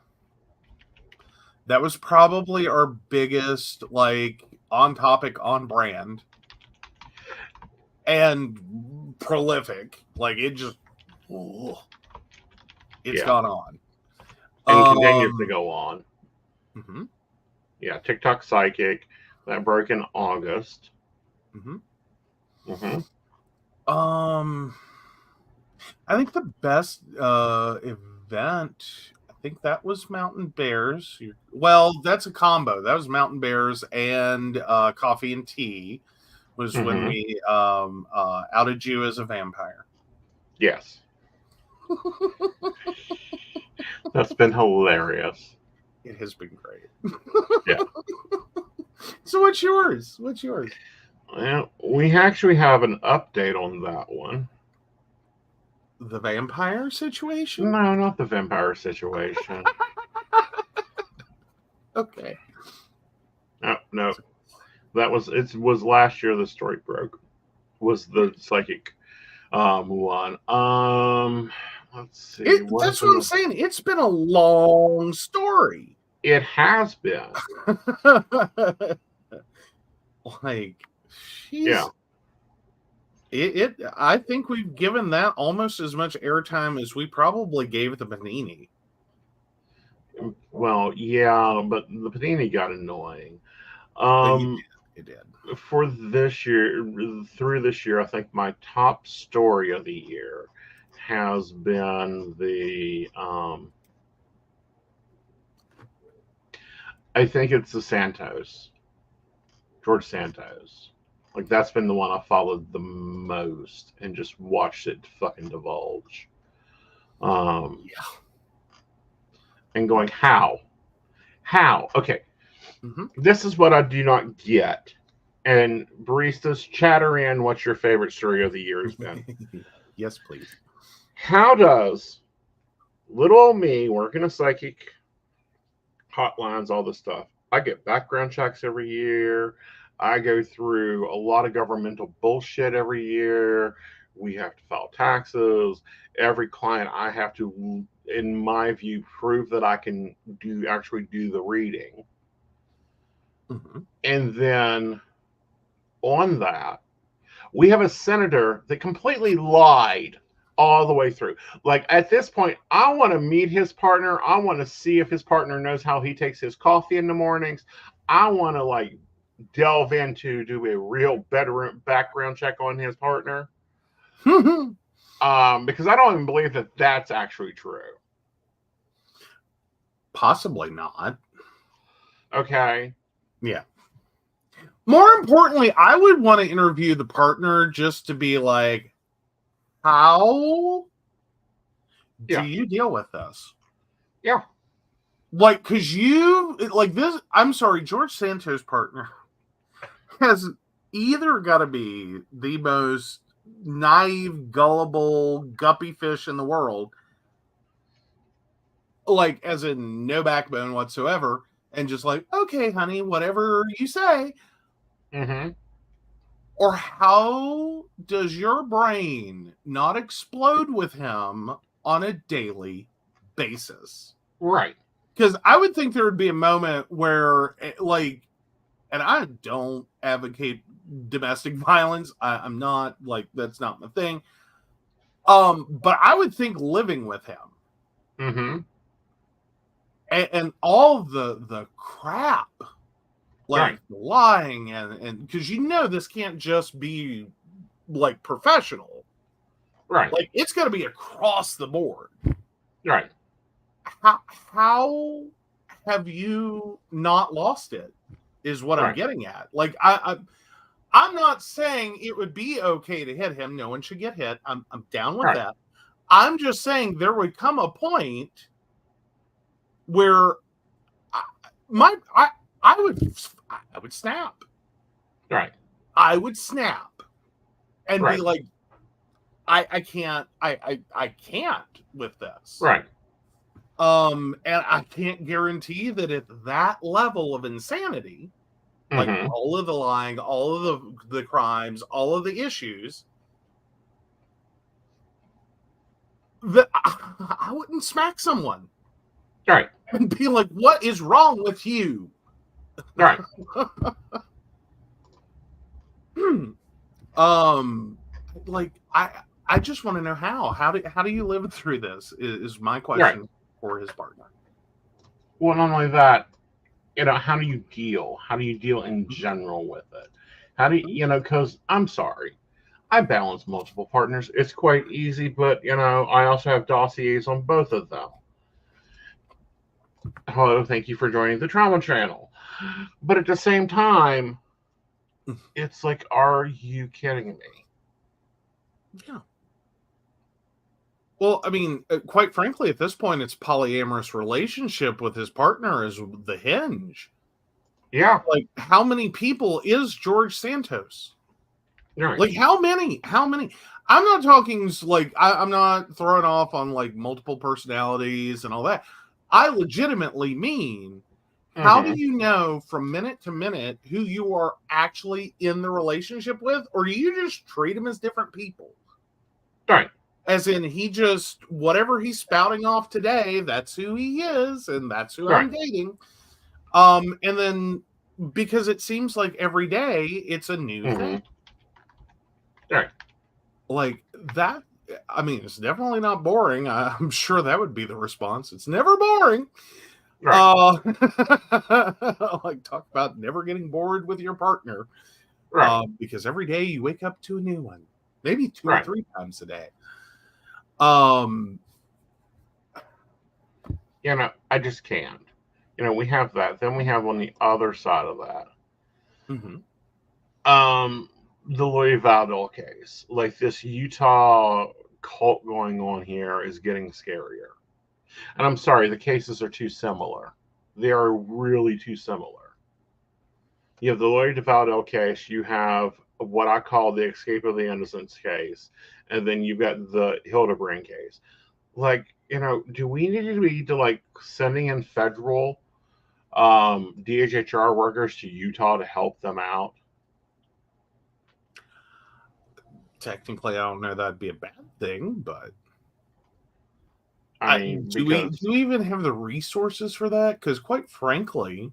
That was probably our biggest, like, on topic, on brand, and prolific. Like it just, it's gone on and continues to go on. Mm-hmm. Yeah, TikTok Psychic that broke in August. Mm-hmm. Mm-hmm. I think the best event, I think that was Mountain Bears. Well, that's a combo. That was Mountain Bears and Coffee and Tea. Was when we outed you as a vampire. Yes. That's been hilarious. It has been great. Yeah. So what's yours? Well, we actually have an update on that one. The vampire situation? No, not the vampire situation. Okay. No. That was last year the story broke. Was the psychic one. Let's see. That's what I'm saying. It's been a long story. It has been. Like, yeah. I think we've given that almost as much airtime as we probably gave the Panini. Well, yeah, but the Panini got annoying. It did. For this year, through this year, I think my top story of the year has been the I think it's the George Santos. Like, that's been the one I followed the most and just watched it fucking divulge. Yeah. And going, how? Okay. This is what I do not get. And baristas, chatter in what your favorite story of the year has been. Yes, please. How does little old me working a psychic, hotlines, all this stuff? I get background checks every year. I go through a lot of governmental bullshit every year. We have to file taxes. Every client, I have to, in my view, prove that I can actually do the reading. And then on that, we have a senator that completely lied all the way through. Like, at this point, I want to meet his partner. I want to see if his partner knows how he takes his coffee in the mornings. I want to, like, delve into, do a real bedroom background check on his partner. Because I don't even believe that that's actually true. Possibly not. Okay. Yeah. More importantly, I would want to interview the partner just to be like, how do you deal with this? Yeah. Like, because I'm sorry, George Santos' partner has either got to be the most naive, gullible, guppy fish in the world, like, as in no backbone whatsoever, and just like, okay, honey, whatever you say. Or how does your brain not explode with him on a daily basis? Right. Because I would think there would be a moment where, like, and I don't advocate domestic violence. I'm not, like, that's not my thing. But I would think living with him. And all the crap, like lying and because this can't just be like professional, right? Like, it's got to be across the board, right? How have you not lost it? Is what I'm getting at. Like, I'm not saying it would be okay to hit him. No one should get hit. I'm down with that. I'm just saying there would come a point where I, I would snap. Right. I would snap and Right. be like, I can't with this. Right. And I can't guarantee that at that level of insanity, like all of the lying, all of the crimes, all of the issues, that I wouldn't smack someone. Right. And be like, what is wrong with you? Right. Like I just want to know how do you live through this is my question for his partner. Well, not only that, how do you deal? How do you deal in general with it? How do you, because I'm sorry, I balance multiple partners. It's quite easy, but, I also have dossiers on both of them. Hello, thank you for joining the Trauma Channel. But at the same time, it's like, are you kidding me? Yeah. Well, I mean, quite frankly, at this point, it's polyamorous relationship with his partner is the hinge. Yeah. Like, how many people is George Santos? Right. Like, how many? I'm not talking like, I'm not throwing off on like multiple personalities and all that. I legitimately mean, how do you know from minute to minute who you are actually in the relationship with? Or do you just treat them as different people? Right. As in, he just, whatever he's spouting off today, that's who he is, and that's who I'm dating. And then, because it seems like every day it's a new thing. Right. Like that, I mean, it's definitely not boring. I'm sure that would be the response. It's never boring. Right. Like, talk about never getting bored with your partner. Right. Because every day you wake up to a new one. Maybe 2 or 3 times a day. I just can't. We have that. Then we have on the other side of that. The Louis Valdell case. Like, this Utah cult going on here is getting scarier. And I'm sorry, the cases are too similar. They are really too similar. You have the Louis Valdell case, you have what I call the escape of the innocence case, and then you've got the Hildebrand case. Like, do we need to be like sending in federal DHR workers to Utah to help them out? Technically, I don't know that'd be a bad thing, but I mean, do we even have the resources for that? Because quite frankly,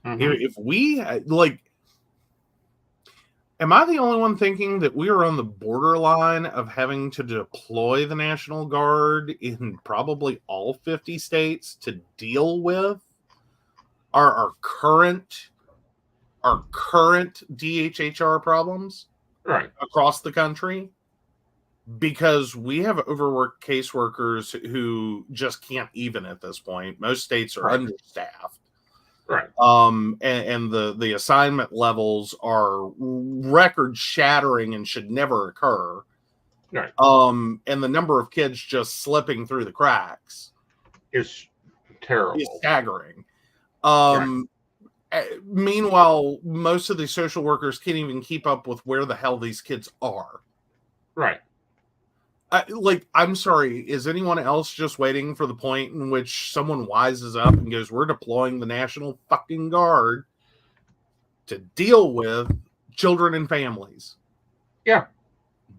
if we like, am I the only one thinking that we are on the borderline of having to deploy the National Guard in probably all 50 states to deal with our current DHHR problems across the country? Because we have overworked caseworkers who just can't even at this point. Most states are understaffed. Right. And the assignment levels are record shattering and should never occur. Right. And the number of kids just slipping through the cracks is terrible. Is staggering. Meanwhile, most of the social workers can't even keep up with where the hell these kids are. Right. I'm sorry, is anyone else just waiting for the point in which someone wises up and goes, we're deploying the National fucking Guard to deal with children and families? Yeah.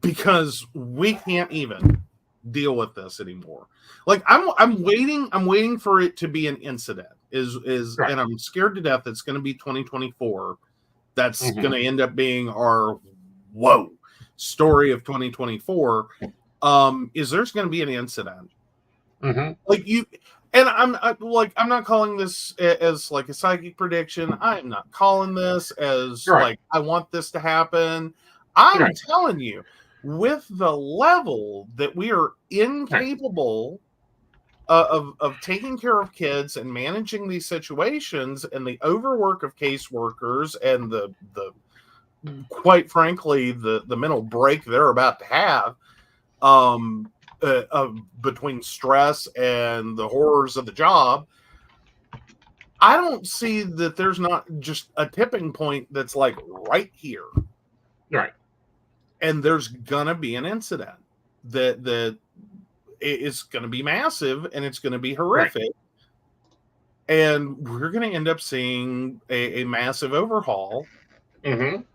Because we can't even deal with this anymore. Like, I'm waiting for it to be an incident. And I'm scared to death it's going to be 2024. That's going to end up being our story of 2024. Is there's going to be an incident? Like, you, and I'm not calling this as like a psychic prediction. I'm not calling this as like I want this to happen. I'm telling you, with the level that we are incapable of taking care of kids and managing these situations, and the overwork of caseworkers, and the quite frankly the mental break they're about to have, between stress and the horrors of the job, I don't see that there's not just a tipping point that's like right here. Right. And there's gonna be an incident that is gonna be massive and it's gonna be horrific. Right. And we're gonna end up seeing a massive overhaul of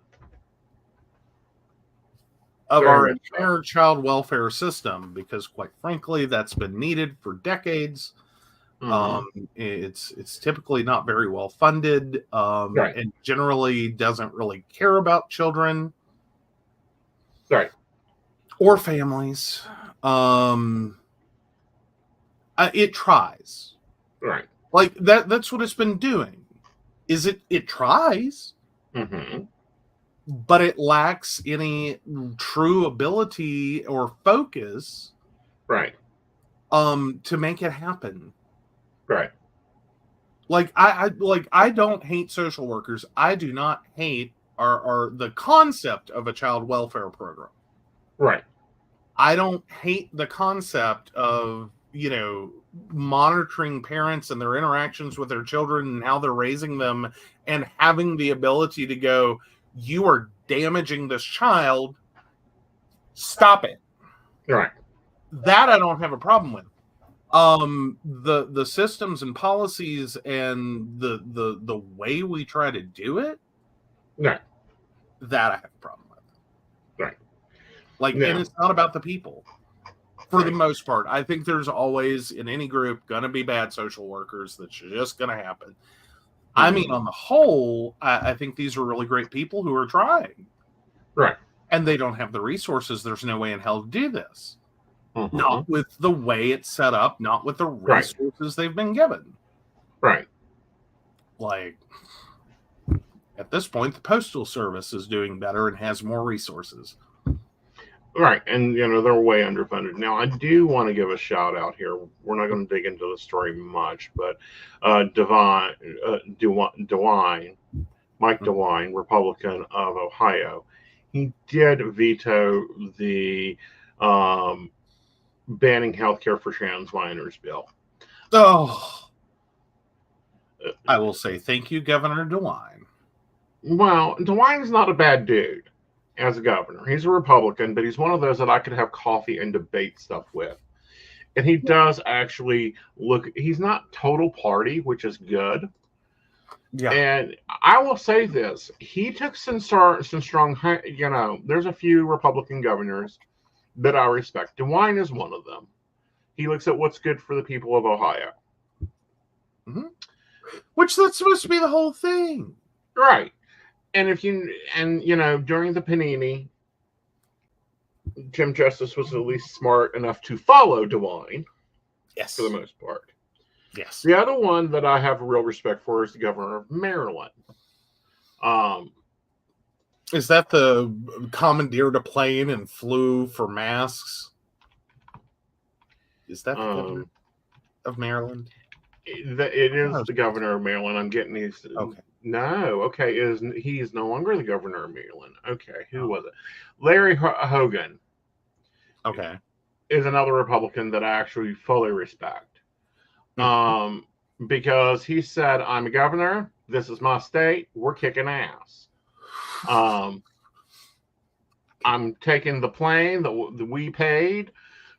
our entire child welfare system, because quite frankly, that's been needed for decades. It's typically not very well funded, and generally doesn't really care about children, right, or families. It tries, right, like that's what it's been doing. It tries, but it lacks any true ability or focus, right, to make it happen. Right. Like I don't hate social workers. I do not hate the concept of a child welfare program. Right. I don't hate the concept of, monitoring parents and their interactions with their children and how they're raising them, and having the ability to go, you are damaging this child. Stop it. Right. That I don't have a problem with. The systems and policies and the way we try to do it, right, that I have a problem with. Right. Like, and it's not about the people. For the most part, I think there's always, in any group, gonna be bad social workers. That's just gonna happen. I mean, on the whole, I think these are really great people who are trying. Right. And they don't have the resources. There's no way in hell to do this. Not with the way it's set up, not with the resources they've been given. Right. Like, at this point, the Postal Service is doing better and has more resources. Right. And, they're way underfunded. Now, I do want to give a shout out here. We're not going to dig into the story much, but Mike DeWine, Republican of Ohio, he did veto the banning healthcare for trans minors bill. Oh, I will say thank you, Governor DeWine. Well, DeWine's not a bad dude as a governor. He's a Republican, but he's one of those that I could have coffee and debate stuff with. And he does actually he's not total party, which is good. Yeah. And I will say this, he took some strong, there's a few Republican governors that I respect. DeWine is one of them. He looks at what's good for the people of Ohio. Which that's supposed to be the whole thing. Right. And during the panini, Jim Justice was at least smart enough to follow DeWine. Yes. For the most part. Yes. The other one that I have real respect for is the governor of Maryland. Is that the commandeered a plane and flew for masks? Is that the governor of Maryland? It is the governor of Maryland. I'm getting these. Okay. No. Okay. He is no longer the governor of Maryland. Okay. Who was it? Larry Hogan. Okay. Is another Republican that I actually fully respect. Because he said, I'm a governor. This is my state. We're kicking ass. I'm taking the plane that we paid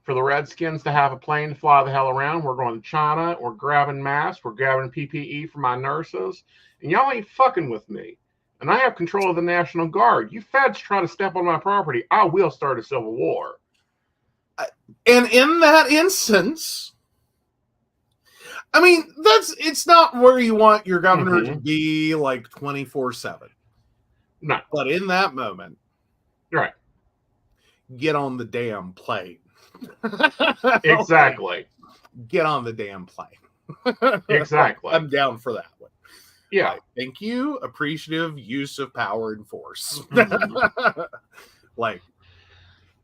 for the Redskins to have a plane to fly the hell around. We're going to China. We're grabbing masks. We're grabbing PPE for my nurses. And y'all ain't fucking with me. And I have control of the National Guard. You feds try to step on my property, I will start a civil war. And in that instance, I mean, it's not where you want your governor to be like 24/7. No. But in that moment, right, get on the damn plane. Exactly. Get on the damn plane. Exactly. I'm down for that one. Yeah. Like, thank you. Appreciative use of power and force. Like,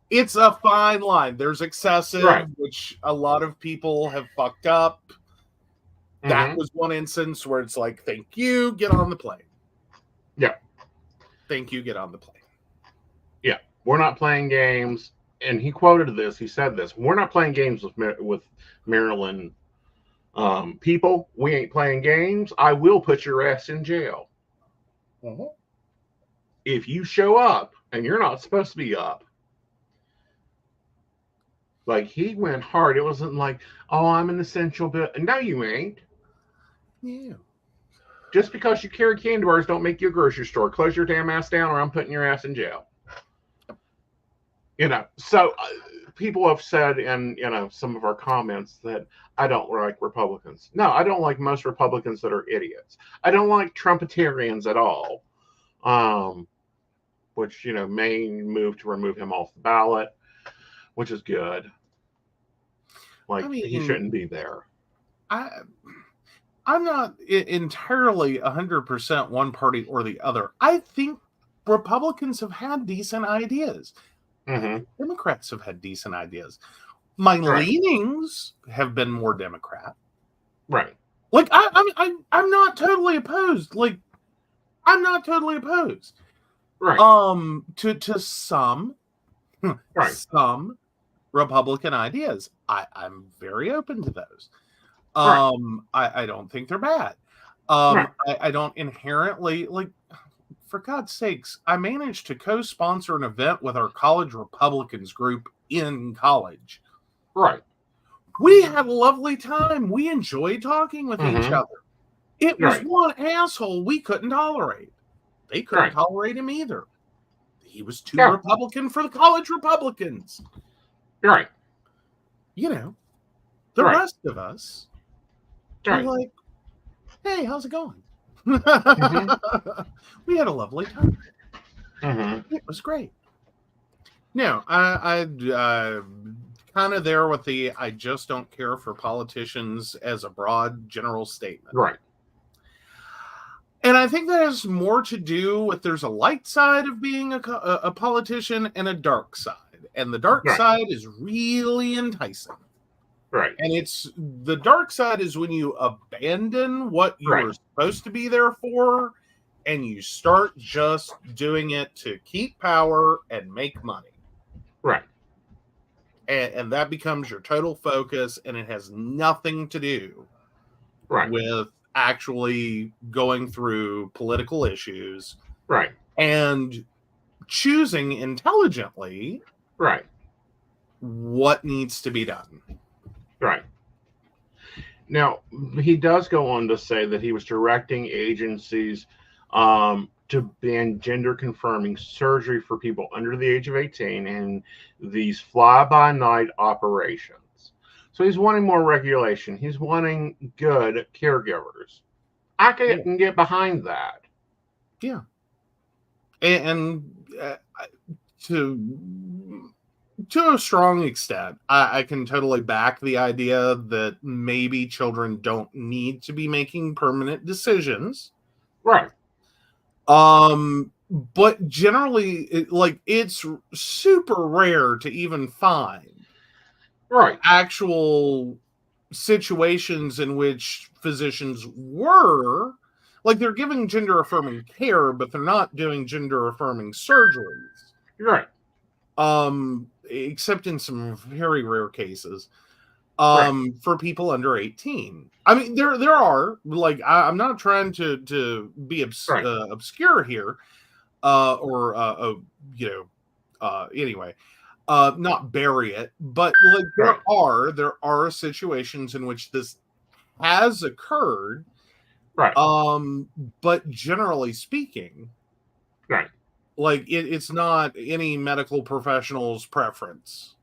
it's a fine line. There's excessive, which a lot of people have fucked up. That was one instance where it's like, thank you, get on the plane. Yeah. Thank you, get on the plane. Yeah. We're not playing games. And he quoted this. He said this. We're not playing games with Maryland People, we ain't playing games. I will put your ass in jail. Mhm. If you show up and you're not supposed to be up. Like, he went hard. It wasn't like, oh, I'm an essential bit. No, you ain't. Yeah. Just because you carry candy bars don't make you a grocery store. Close your damn ass down or I'm putting your ass in jail. So people have said in, some of our comments that I don't like Republicans. No, I don't like most Republicans that are idiots. I don't like Trumpetarians at all. Which, may move to remove him off the ballot, which is good. Like, he shouldn't be there. I'm not entirely 100% one party or the other. I think Republicans have had decent ideas. Mm-hmm. Democrats have had decent ideas. My leanings have been more Democrat. Right. Like, I'm not totally opposed. Like, I'm not totally opposed. Right. To some Republican ideas. I'm very open to those. I don't think they're bad. I don't inherently, like, for God's sakes, I managed to co-sponsor an event with our college Republicans group in college. Right. We had a lovely time. We enjoyed talking with each other. It was one asshole we couldn't tolerate. They couldn't tolerate him either. He was too Republican for the college Republicans. Right. The rest of us were like, hey, how's it going? We had a lovely time. It was great. No, I kind of there with the I just don't care for politicians as a broad general statement. Right. And I think that has more to do with there's a light side of being a politician and a dark side. And the dark side is really enticing. Right. And it's the dark side is when you abandon what you were supposed to be there for and you start just doing it to keep power and make money. Right. And that becomes your total focus, and it has nothing to do with actually going through political issues. Right. And choosing intelligently what needs to be done. Right. Now, he does go on to say that he was directing agencies to ban gender-confirming surgery for people under the age of 18 and these fly-by-night operations. So he's wanting more regulation. He's wanting good caregivers. I can get behind that. Yeah. And to a strong extent, I can totally back the idea that maybe children don't need to be making permanent decisions. Right. But generally, it's super rare to even find actual situations in which physicians were they're giving gender affirming care, but they're not doing gender affirming surgeries. Right. Except in some very rare cases. For people under 18. I mean, there are, I'm not trying to be obscure here, anyway, not bury it, but there are situations in which this has occurred, but generally speaking, it's not any medical professional's preference,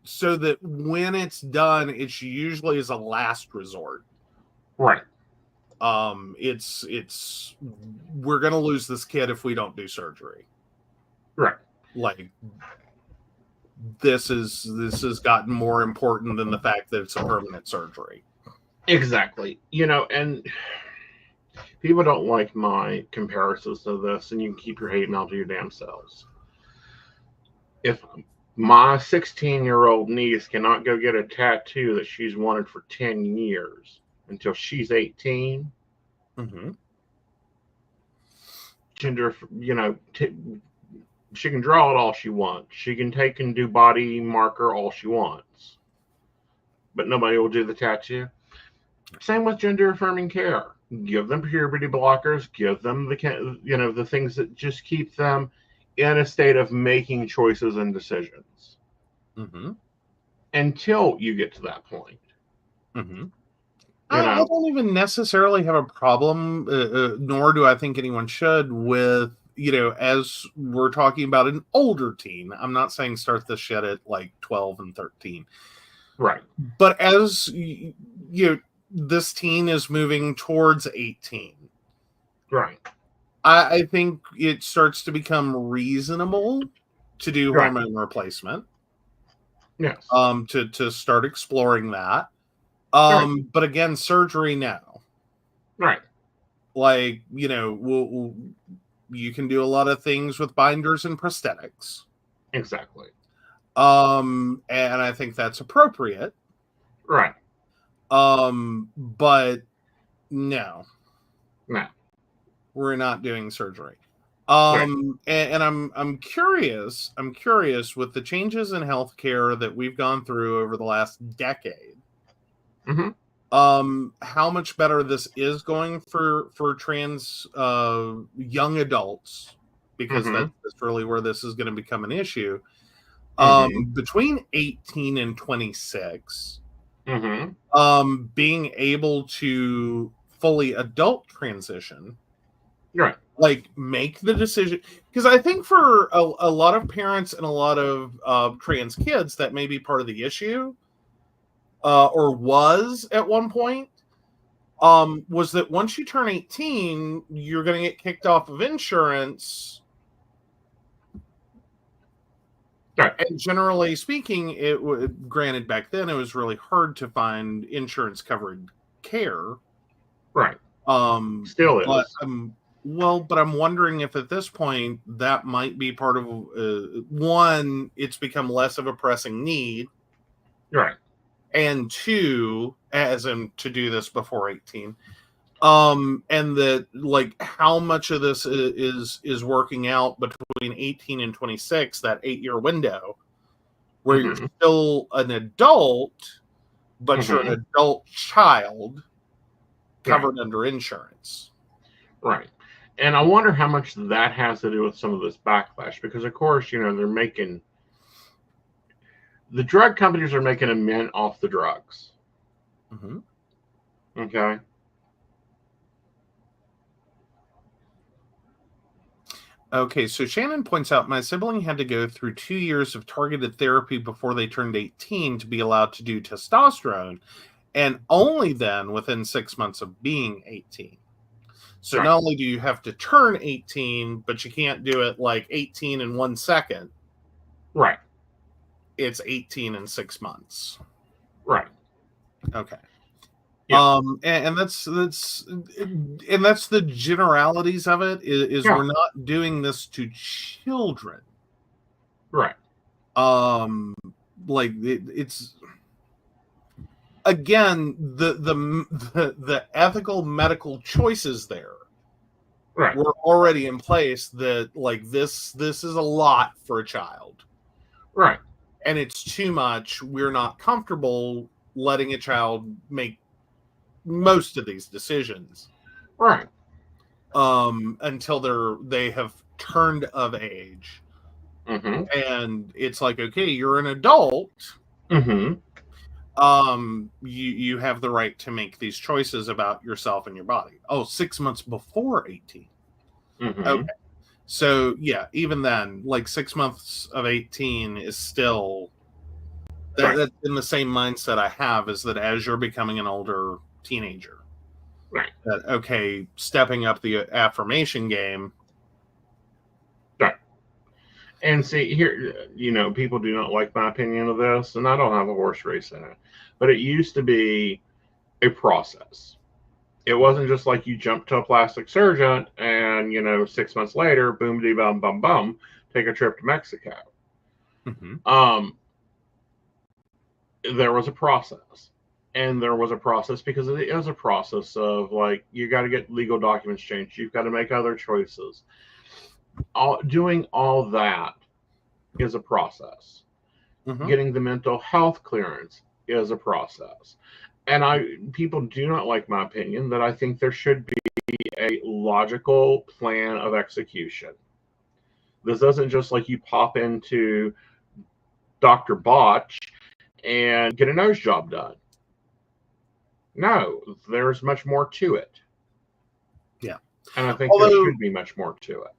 so that when it's done, it's usually as a last resort. Right. It's we're gonna lose this kid if we don't do surgery. Right. This has gotten more important than the fact that it's a permanent surgery. Exactly. And people don't like my comparisons to this, and you can keep your hate mail to your damn selves. If my 16-year-old niece cannot go get a tattoo that she's wanted for 10 years until she's 18. Gender, she can draw it all she wants. She can take and do body marker all she wants. but nobody will do the tattoo. Same with gender affirming care. Give them puberty blockers. Give them the things that just keep them in a state of making choices and decisions until you get to that point. I don't even necessarily have a problem, nor do I think anyone should, with, as we're talking about an older teen. I'm not saying start this shit at like 12 and 13. Right. But as this teen is moving towards 18. Right. I think it starts to become reasonable to do hormone replacement. Yes. To start exploring that. But again, surgery now. Right. Like, you can do a lot of things with binders and prosthetics. Exactly. And I think that's appropriate. Right. But no. We're not doing surgery. And I'm curious with the changes in healthcare that we've gone through over the last decade. How much better this is going for trans young adults, because that's really where this is going to become an issue. Between 18 and 26, being able to fully adult transition, right, like make the decision, because I think for a lot of parents and a lot of trans kids, that may be part of the issue, or was at one point, was that once you turn 18, you're going to get kicked off of insurance. Right. And generally speaking, granted back then it was really hard to find insurance covered care. Right. Still is. But, but I'm wondering if at this point that might be part of one, it's become less of a pressing need. Right. And two, as in to do this before 18. And that, like, how much of this is working out between 18 and 26, that 8-year window, where you're still an adult, but you're an adult child covered under insurance. Right. And I wonder how much that has to do with some of this backlash, because of course, the drug companies are making a mint off the drugs. Okay. Okay, so Shannon points out, my sibling had to go through 2 years of targeted therapy before they turned 18 to be allowed to do testosterone, and only then within 6 months of being 18. So not only do you have to turn 18, but you can't do it like 18 in 1 second. Right. It's 18 in 6 months. Right. Okay. Yeah. And that's the generalities of it is we're not doing this to children. Right. Like it's again the ethical medical choices there were already in place, that like this is a lot for a child. Right. And it's too much. We're not comfortable letting a child make most of these decisions, right, until they have turned of age, and it's like, okay, you're an adult, you have the right to make these choices about yourself and your body. 6 months before 18. Okay, so yeah, even then, like 6 months of 18 is still that's in the same mindset I have, is that as you're becoming an older teenager, that okay, stepping up the affirmation game. Right. And see here, people do not like my opinion of this, and I don't have a horse race in it, but it used to be a process. It wasn't just like you jump to a plastic surgeon and 6 months later, boom dee bum bum bum, take a trip to Mexico. There was a process. And there was a process because it is a process of, like, you got to get legal documents changed. You've got to make other choices. Doing all that is a process. Getting the mental health clearance is a process. And people do not like my opinion that I think there should be a logical plan of execution. This doesn't just like you pop into Dr. Botch and get a nose job done. No, there's much more to it. Yeah. And I think there should be much more to it.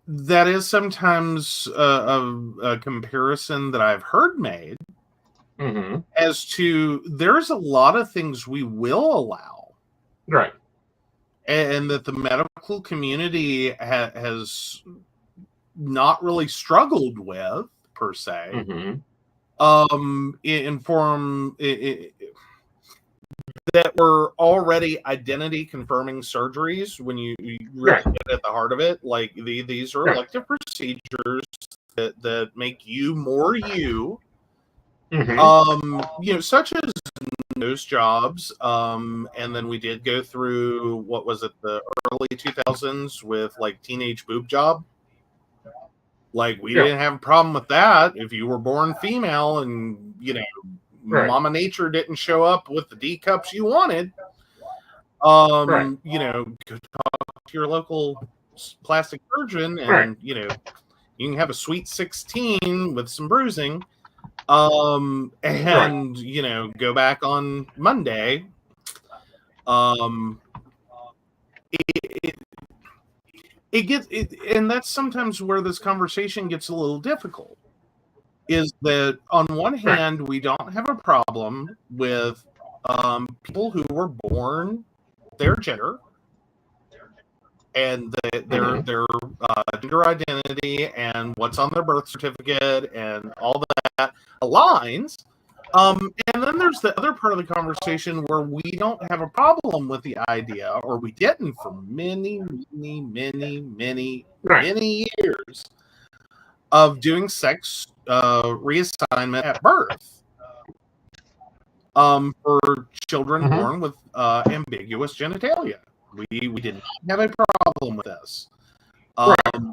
That is sometimes a comparison that I've heard made as to there's a lot of things we will allow. Right. And that the medical community has not really struggled with, per se. That were already identity confirming surgeries when you really get at the heart of it. Like these are elective procedures that make you more you. Such as nose jobs. And then we did go through, what was it, the early 2000s with like teenage boob job. Like we didn't have a problem with that if you were born female and Mama Nature didn't show up with the D cups you wanted. Go talk to your local plastic surgeon, and you can have a sweet 16 with some bruising, go back on Monday. And that's sometimes where this conversation gets a little difficult. Is that on one hand, we don't have a problem with people who were born their gender and their gender identity and what's on their birth certificate and all that aligns. And then there's the other part of the conversation where we don't have a problem with the idea, or we didn't for many years, of doing sex reassignment at birth for children born with ambiguous genitalia. We did not have a problem with this.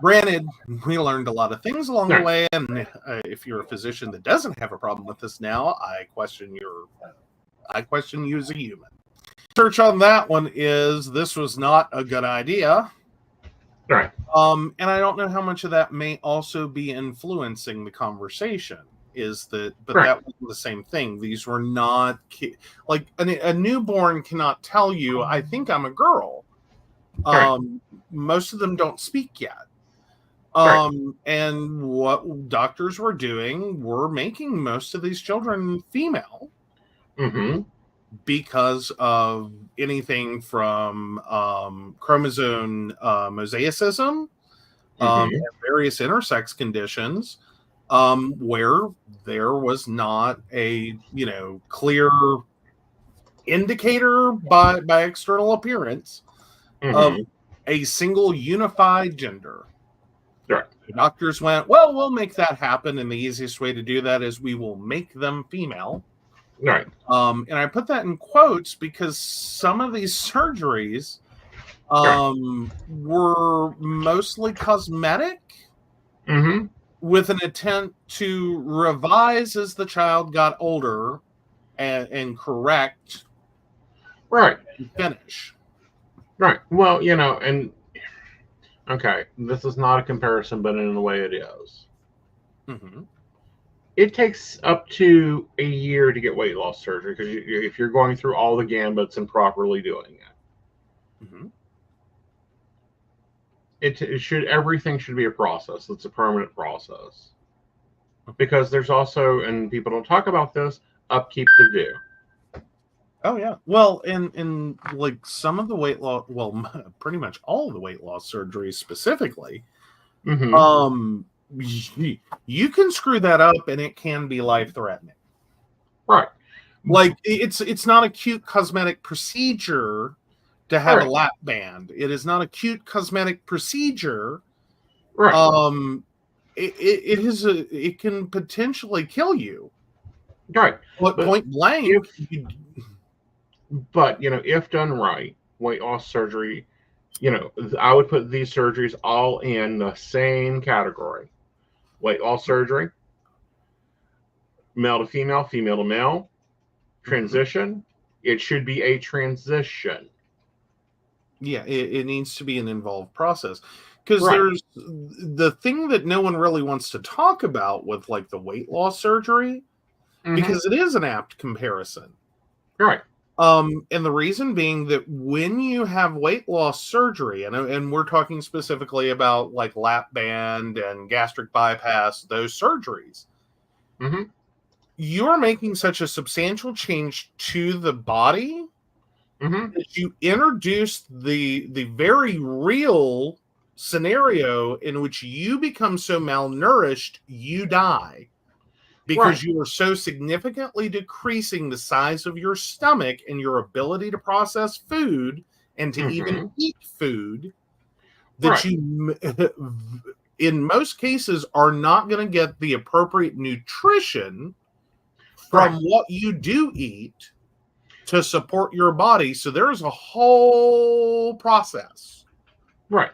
Granted, we learned a lot of things along the way, and if you're a physician that doesn't have a problem with this now, I question you as a human. Research on that one is this was not a good idea. Right. And I don't know how much of that may also be influencing the conversation. That wasn't the same thing. These were not like a newborn cannot tell you, I think I'm a girl. Most of them don't speak yet. And what doctors were doing were making most of these children female. Because of anything from chromosome mosaicism and various intersex conditions, where there was not a clear indicator by external appearance of a single unified gender. Right. The doctors went, well, we'll make that happen, and the easiest way to do that is we will make them female. Right. And I put that in quotes because some of these surgeries were mostly cosmetic with an intent to revise as the child got older and correct and finish. Right. Well, and okay, this is not a comparison, but in a way it is. It takes up to a year to get weight loss surgery because if you're going through all the gambits and properly doing it, everything should be a process. It's a permanent process because there's also, and people don't talk about this, upkeep to do. Oh yeah. Well, and like some of the weight loss, pretty much all of the weight loss surgeries specifically, you can screw that up and it can be life-threatening. Right. Like it's not a cute cosmetic procedure to have a lap band. It is not a cute cosmetic procedure. Right. It can potentially kill you. Right. But point blank. But if done right, weight loss surgery, I would put these surgeries all in the same category. Weight loss surgery, male to female, female to male, transition, it should be a transition. Yeah, it needs to be an involved process. Because Right. there's the thing that no one really wants to talk about with like the weight loss surgery, because it is an apt comparison. Right. And the reason being that when you have weight loss surgery, and we're talking specifically about like lap band and gastric bypass, those surgeries, you're making such a substantial change to the body that you introduce the very real scenario in which you become so malnourished, you die. Because you are so significantly decreasing the size of your stomach and your ability to process food and to even eat food that you, in most cases, are not going to get the appropriate nutrition from what you do eat to support your body. So there's a whole process. Right.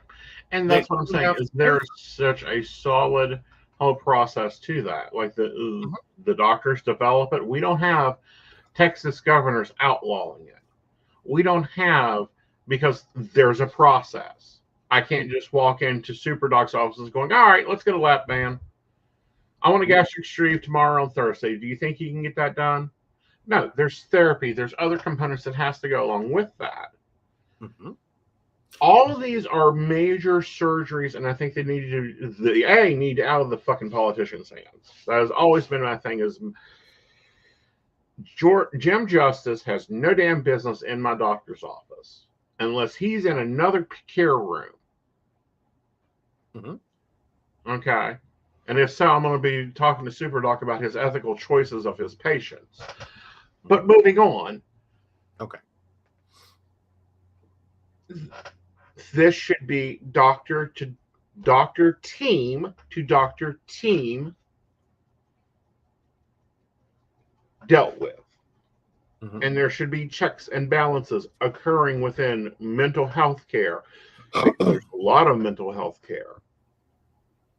And that's what I'm saying, is there's such a solid whole process to that. Like the doctors develop it. We don't have Texas governors outlawing it. We don't have, because there's a process. I can't just walk into super doc's offices going, all right, let's get a lap band. I want a gastric sleeve tomorrow on Thursday. Do you think you can get that done? No, there's therapy. There's other components that has to go along with that. All of these are major surgeries, and I think they need out of the fucking politicians' hands. That has always been my thing. Is Jim Justice has no damn business in my doctor's office unless he's in another care room. Okay, and if so, I'm going to be talking to Super Doc about his ethical choices of his patients. But moving on. Okay. This should be doctor to doctor team dealt with. And there should be checks and balances occurring within mental health care. There's a lot of mental health care.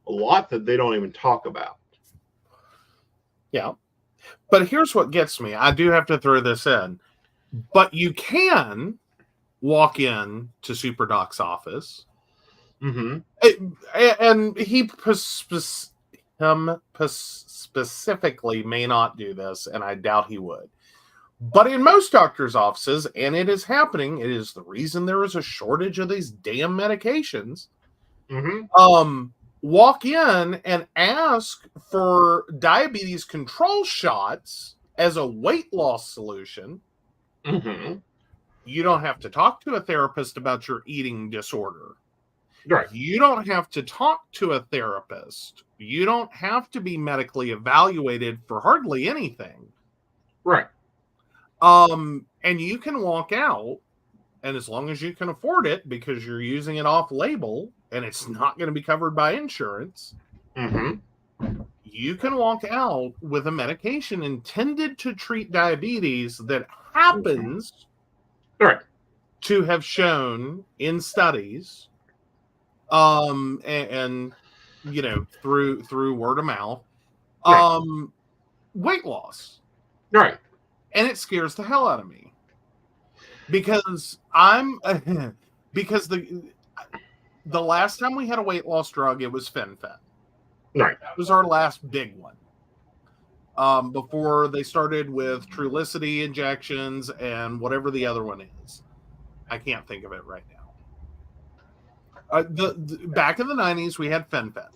A lot that they don't even talk about. Yeah. But here's what gets me. I do have to throw this in. But you can walk in to Super Doc's office, and he specifically may not do this, and I doubt he would. But in most doctors' offices, and it is happening, it is the reason there is a shortage of these damn medications. Walk in and ask for diabetes control shots as a weight loss solution. You don't have to talk to a therapist about your eating disorder. Right. You don't have to talk to a therapist. You don't have to be medically evaluated for hardly anything. Right. And you can walk out, and as long as you can afford it, because you're using it off label and it's not going to be covered by insurance, you can walk out with a medication intended to treat diabetes that happens to have shown in studies, and you know, through word of mouth, weight loss. Right. And it scares the hell out of me because because the last time we had a weight loss drug, it was fen-phen. Right. That was our last big one. Before they started with Trulicity injections and whatever the other one is. I can't think of it right now. Back in the 90s, we had fen-phen.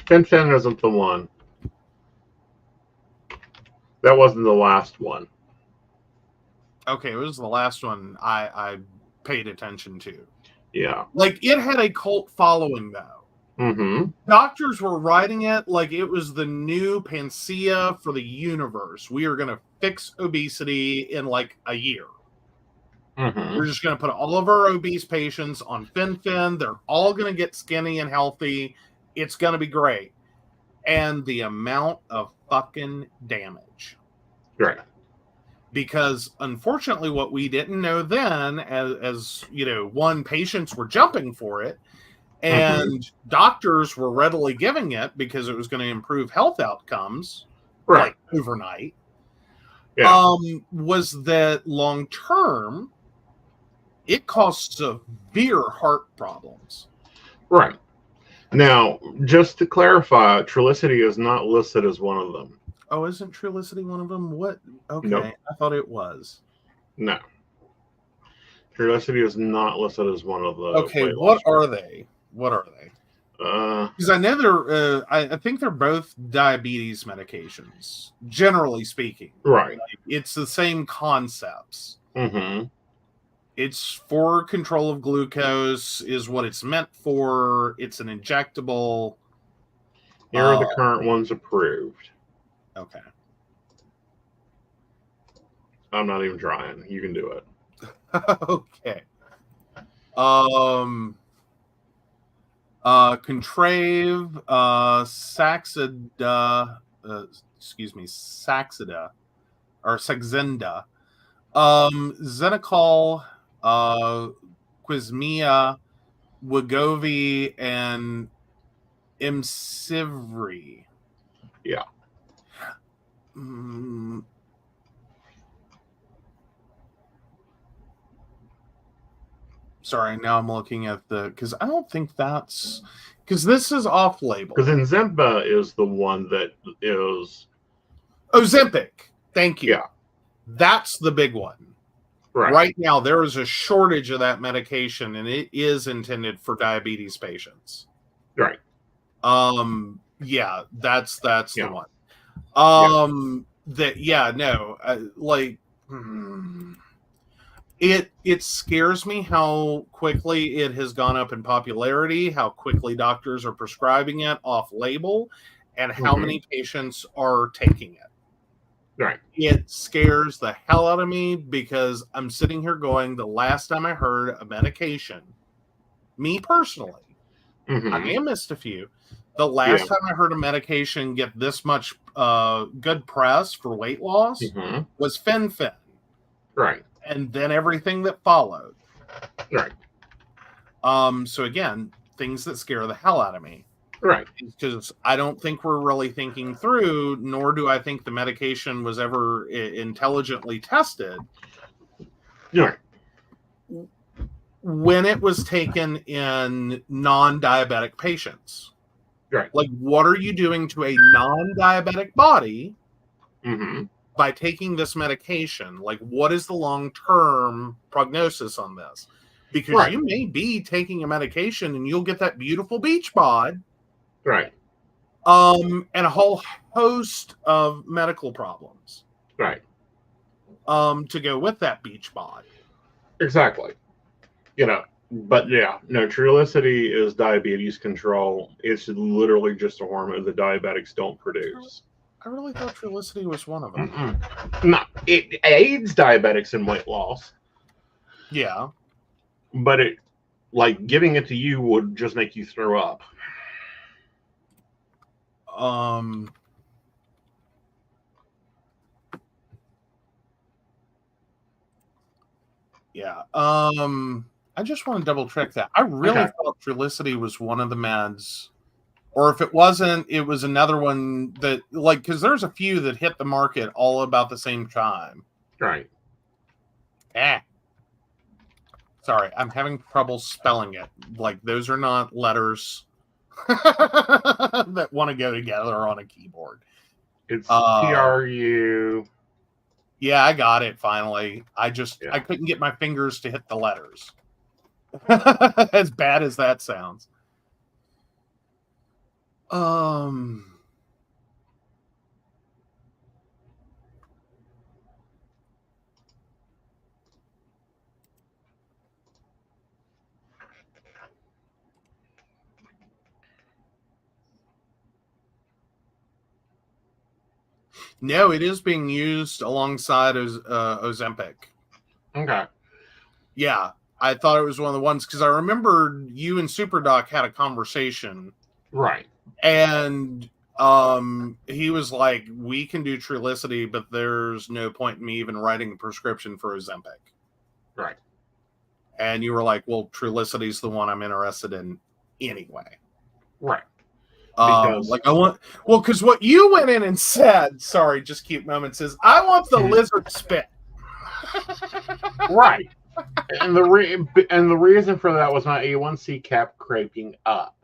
Fen-phen isn't the one. That wasn't the last one. Okay, it was the last one I paid attention to. Yeah. Like, it had a cult following, though. Doctors were writing it like it was the new panacea for the universe. We are going to fix obesity in like a year. We're just going to put all of our obese patients on fen-phen. They're all going to get skinny and healthy. It's going to be great. And the amount of fucking damage. Right. Because unfortunately, what we didn't know then, as you know, one, patients were jumping for it, and doctors were readily giving it because it was going to improve health outcomes. Right. like overnight. Yeah. Was that long term, it caused severe heart problems. Right. Now, just to clarify, Trulicity is not listed as one of them. Oh, isn't Trulicity one of them? What? Okay, Nope. I thought it was. No. Trulicity is not listed as one of the. Okay, what are they? What are they? Because I know they're. I think they're both diabetes medications. Generally speaking, Right. like, it's the same concepts. Mm-hmm. It's for control of glucose, is what it's meant for. It's an injectable. Here are the current ones approved. Okay. I'm not even trying. You can do it. Okay. Contrave, Saxida, Saxida, or Saxenda, Xenocol, Quizmia, Wegovy, and Imsivri. Yeah. Sorry, now I'm looking at because I don't think that's, because this is off-label. Because Enzempa is the one that is... Ozempic. Thank you. Yeah. That's the big one. Right now, there is a shortage of that medication, and it is intended for diabetes patients. Right. Yeah, that's the one. It scares me how quickly it has gone up in popularity, how quickly doctors are prescribing it off label, and how many patients are taking it. Right. It scares the hell out of me because I'm sitting here going, the last time I heard a medication, me personally, I may have missed a few. The last time I heard a medication get this much good press for weight loss was Fen-Phen. Right. And then everything that followed. Right. So again, things that scare the hell out of me. Right. Because I don't think we're really thinking through, nor do I think the medication was ever intelligently tested. Right. When it was taken in non-diabetic patients. Right. Like, what are you doing to a non-diabetic body by taking this medication? Like, what is the long-term prognosis on this? Because you may be taking a medication and you'll get that beautiful beach bod. Right. And a whole host of medical problems. Right. To go with that beach bod. Exactly. But yeah, no, Trulicity is diabetes control. It's literally just a hormone the diabetics don't produce. I really thought Trulicity was one of them. No, it aids diabetics in weight loss. Yeah. But it, like, giving it to you would just make you throw up. Yeah. I just want to double check that. I really thought Trulicity was one of the meds, or if it wasn't, it was another one that, like, because there's a few that hit the market all about the same time. Right. Sorry, I'm having trouble spelling it. Like, those are not letters that want to go together on a keyboard. It's TRU. Yeah, I got it finally. I couldn't get my fingers to hit the letters. As bad as that sounds. No, it is being used alongside Ozempic. Okay. Yeah, I thought it was one of the ones because I remember you and SuperDoc had a conversation. Right. And he was like, we can do Trulicity, but there's no point in me even writing a prescription for Ozempic. Right. And you were like, well, Trulicity's the one I'm interested in anyway. Right. Because Like I want, well, because what you went in and said, sorry, just cute moments, is I want the lizard spit. right, and the reason for that was my A1C kept creeping up,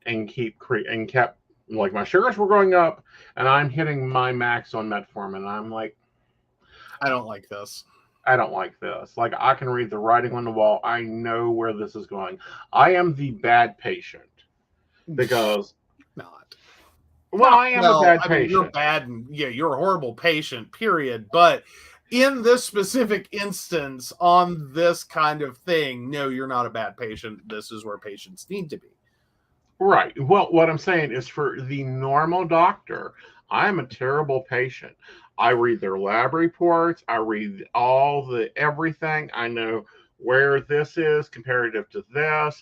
and kept, like, my sugars were going up, and I'm hitting my max on metformin, and I'm like, I don't like this. I don't like this. Like, I can read the writing on the wall. I know where this is going. I am the bad patient because Not. well, I am a bad patient. You're bad, and you're a horrible patient, period. But in this specific instance, on this kind of thing, no, you're not a bad patient. This is where patients need to be. Right. Well, what I'm saying is, for the normal doctor, I'm a terrible patient. I read their lab reports. I read everything. I know where this is comparative to this.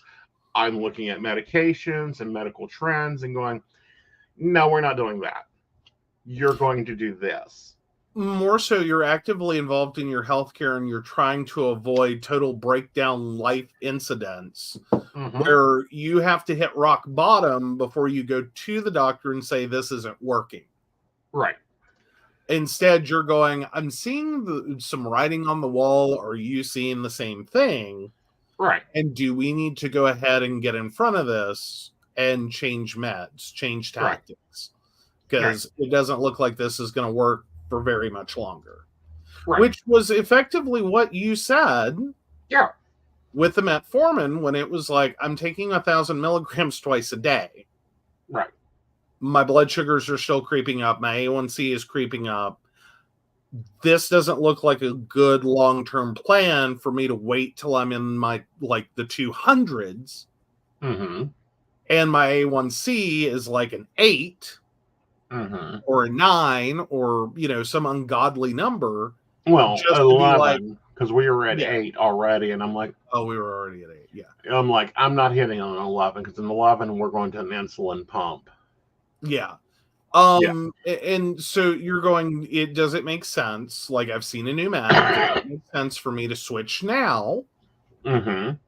I'm looking at medications and medical trends and going, no, we're not doing that. You're going to do this. More so, you're actively involved in your healthcare, and you're trying to avoid total breakdown life incidents where you have to hit rock bottom before you go to the doctor and say, this isn't working. Right. Instead, you're going, I'm seeing some writing on the wall. Are you seeing the same thing? Right. And do we need to go ahead and get in front of this and change meds, change tactics? Because it doesn't look like this is going to work for very much longer. Right. Which was effectively what you said. Yeah. With the metformin, when it was like, I'm taking 1,000 milligrams twice a day. Right. My blood sugars are still creeping up. My A1C is creeping up. This doesn't look like a good long-term plan for me to wait till I'm in my, like, the 200s. And my A1C is like an 8 or a 9 or, some ungodly number. Well, 11, because we were at 8 already, and I'm like, oh, we were already at 8, yeah. I'm like, I'm not hitting on an 11, because in 11 we're going to an insulin pump. Yeah. And so you're going, does it make sense? Like, I've seen a new map. Does it make sense for me to switch now? And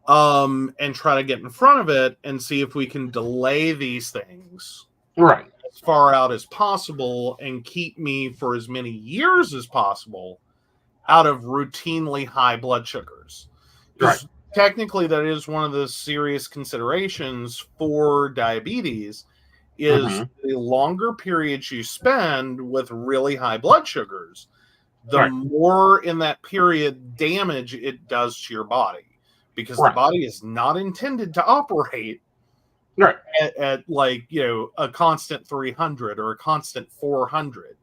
try to get in front of it and see if we can delay these things. Right. As far out as possible and keep me for as many years as possible out of routinely high blood sugars. Right. Technically, that is one of the serious considerations for diabetes, is the longer periods you spend with really high blood sugars, the more in that period damage it does to your body, because the body is not intended to operate at like, a constant 300 or a constant 400.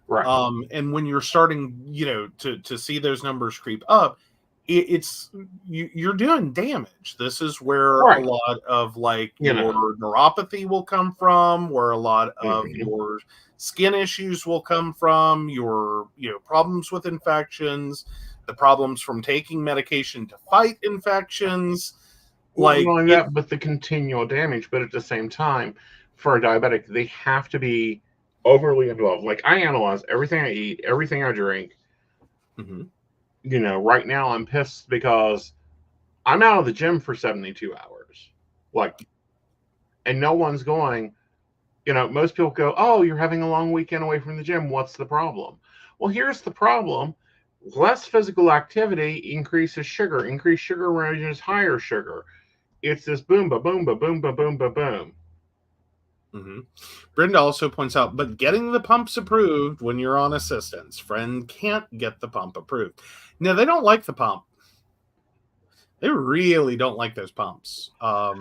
Right. And when you're starting, to see those numbers creep up, you're doing damage. This is where a lot of, like, your neuropathy will come from, where a lot of your skin issues will come from, your problems with infections, the problems from taking medication to fight infections. Like, not only that, but the continual damage. But at the same time, for a diabetic, they have to be overly involved. Like, I analyze everything I eat, everything I drink. Right now I'm pissed because I'm out of the gym for 72 hours. Like, and no one's going, most people go, oh, you're having a long weekend away from the gym. What's the problem? Well, here's the problem. Less physical activity increases sugar. Increased sugar ranges higher sugar. It's this boom, ba boom, ba boom, ba boom, ba boom. Brenda also points out, but getting the pumps approved when you're on assistance. Friend can't get the pump approved. No, they don't like the pump. They really don't like those pumps. I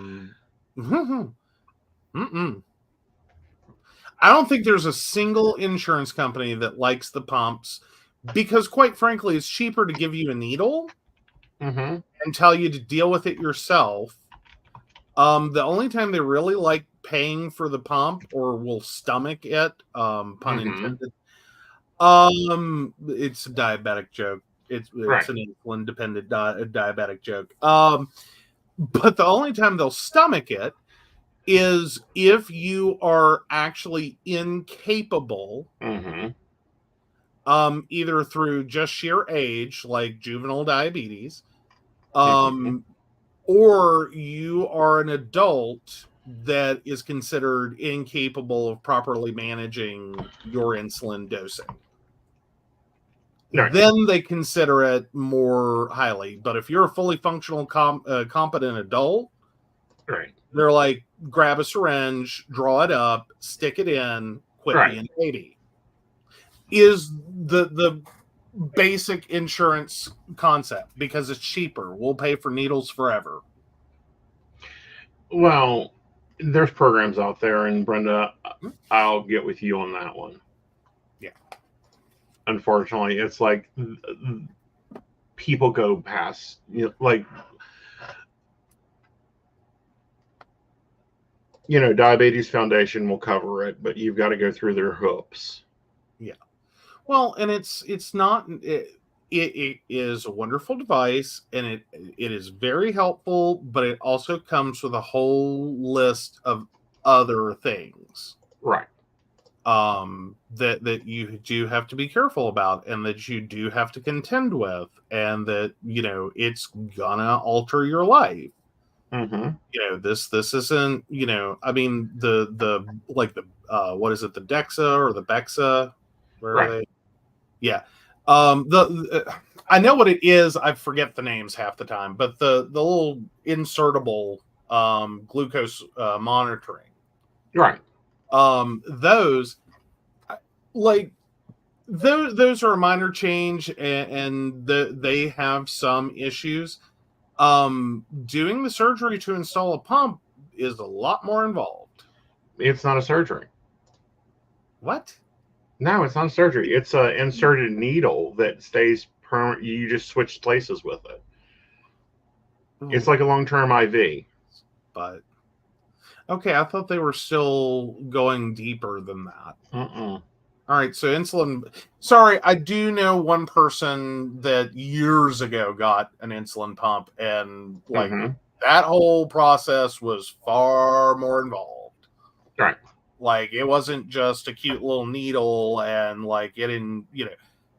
don't think there's a single insurance company that likes the pumps, because, quite frankly, it's cheaper to give you a needle and tell you to deal with it yourself. The only time they really like paying for the pump, or will stomach it, pun intended, it's a diabetic joke. It's an insulin dependent diabetic joke. But the only time they'll stomach it is if you are actually incapable, either through just sheer age, like juvenile diabetes, or you are an adult that is considered incapable of properly managing your insulin dosing. Right. Then they consider it more highly. But if you're a fully functional, competent adult, Right. they're like, grab a syringe, draw it up, stick it in, quit Right. being 80. Is the basic insurance concept, because it's cheaper. We'll pay for needles forever. Well, there's programs out there, and Brenda, I'll get with you on that one. Yeah. Unfortunately, it's like people go past, Diabetes Foundation will cover it, but you've got to go through their hoops. Yeah. Well, and it's not. It is a wonderful device, and it is very helpful, but it also comes with a whole list of other things. Right. That you do have to be careful about, and that you do have to contend with, and that it's gonna alter your life. Mm-hmm. This isn't, I mean, the what is it, the Dexa or the Bexa? Where are they? Yeah. I know what it is. I forget the names half the time, but the little insertable glucose monitoring. Right. Those are a minor change, and they have some issues. Doing the surgery to install a pump is a lot more involved. It's not a surgery. What? No, it's not surgery. It's an inserted needle that stays permanent. You just switch places with it. It's like a long-term IV. But okay, I thought they were still going deeper than that. Uh-uh. All right, so insulin. Sorry, I do know one person that years ago got an insulin pump, and that whole process was far more involved. Right. Like, it wasn't just a cute little needle and getting,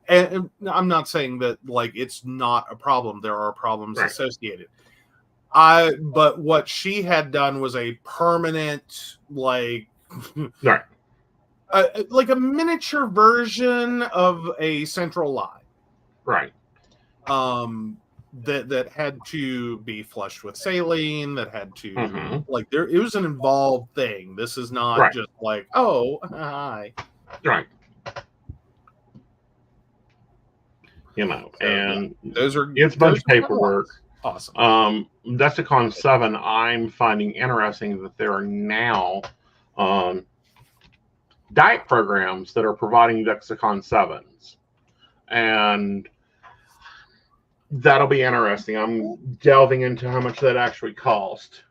and I'm not saying that it's not a problem. There are problems associated. But what she had done was a permanent, like a miniature version of a central line. Right. That had to be flushed with saline, that had to it was an involved thing. This is not just oh, hi. Right. And it's a bunch of paperwork. Awesome. Dexicon 7, I'm finding interesting that there are now diet programs that are providing Dexicon 7s. And that'll be interesting. I'm delving into how much that actually cost.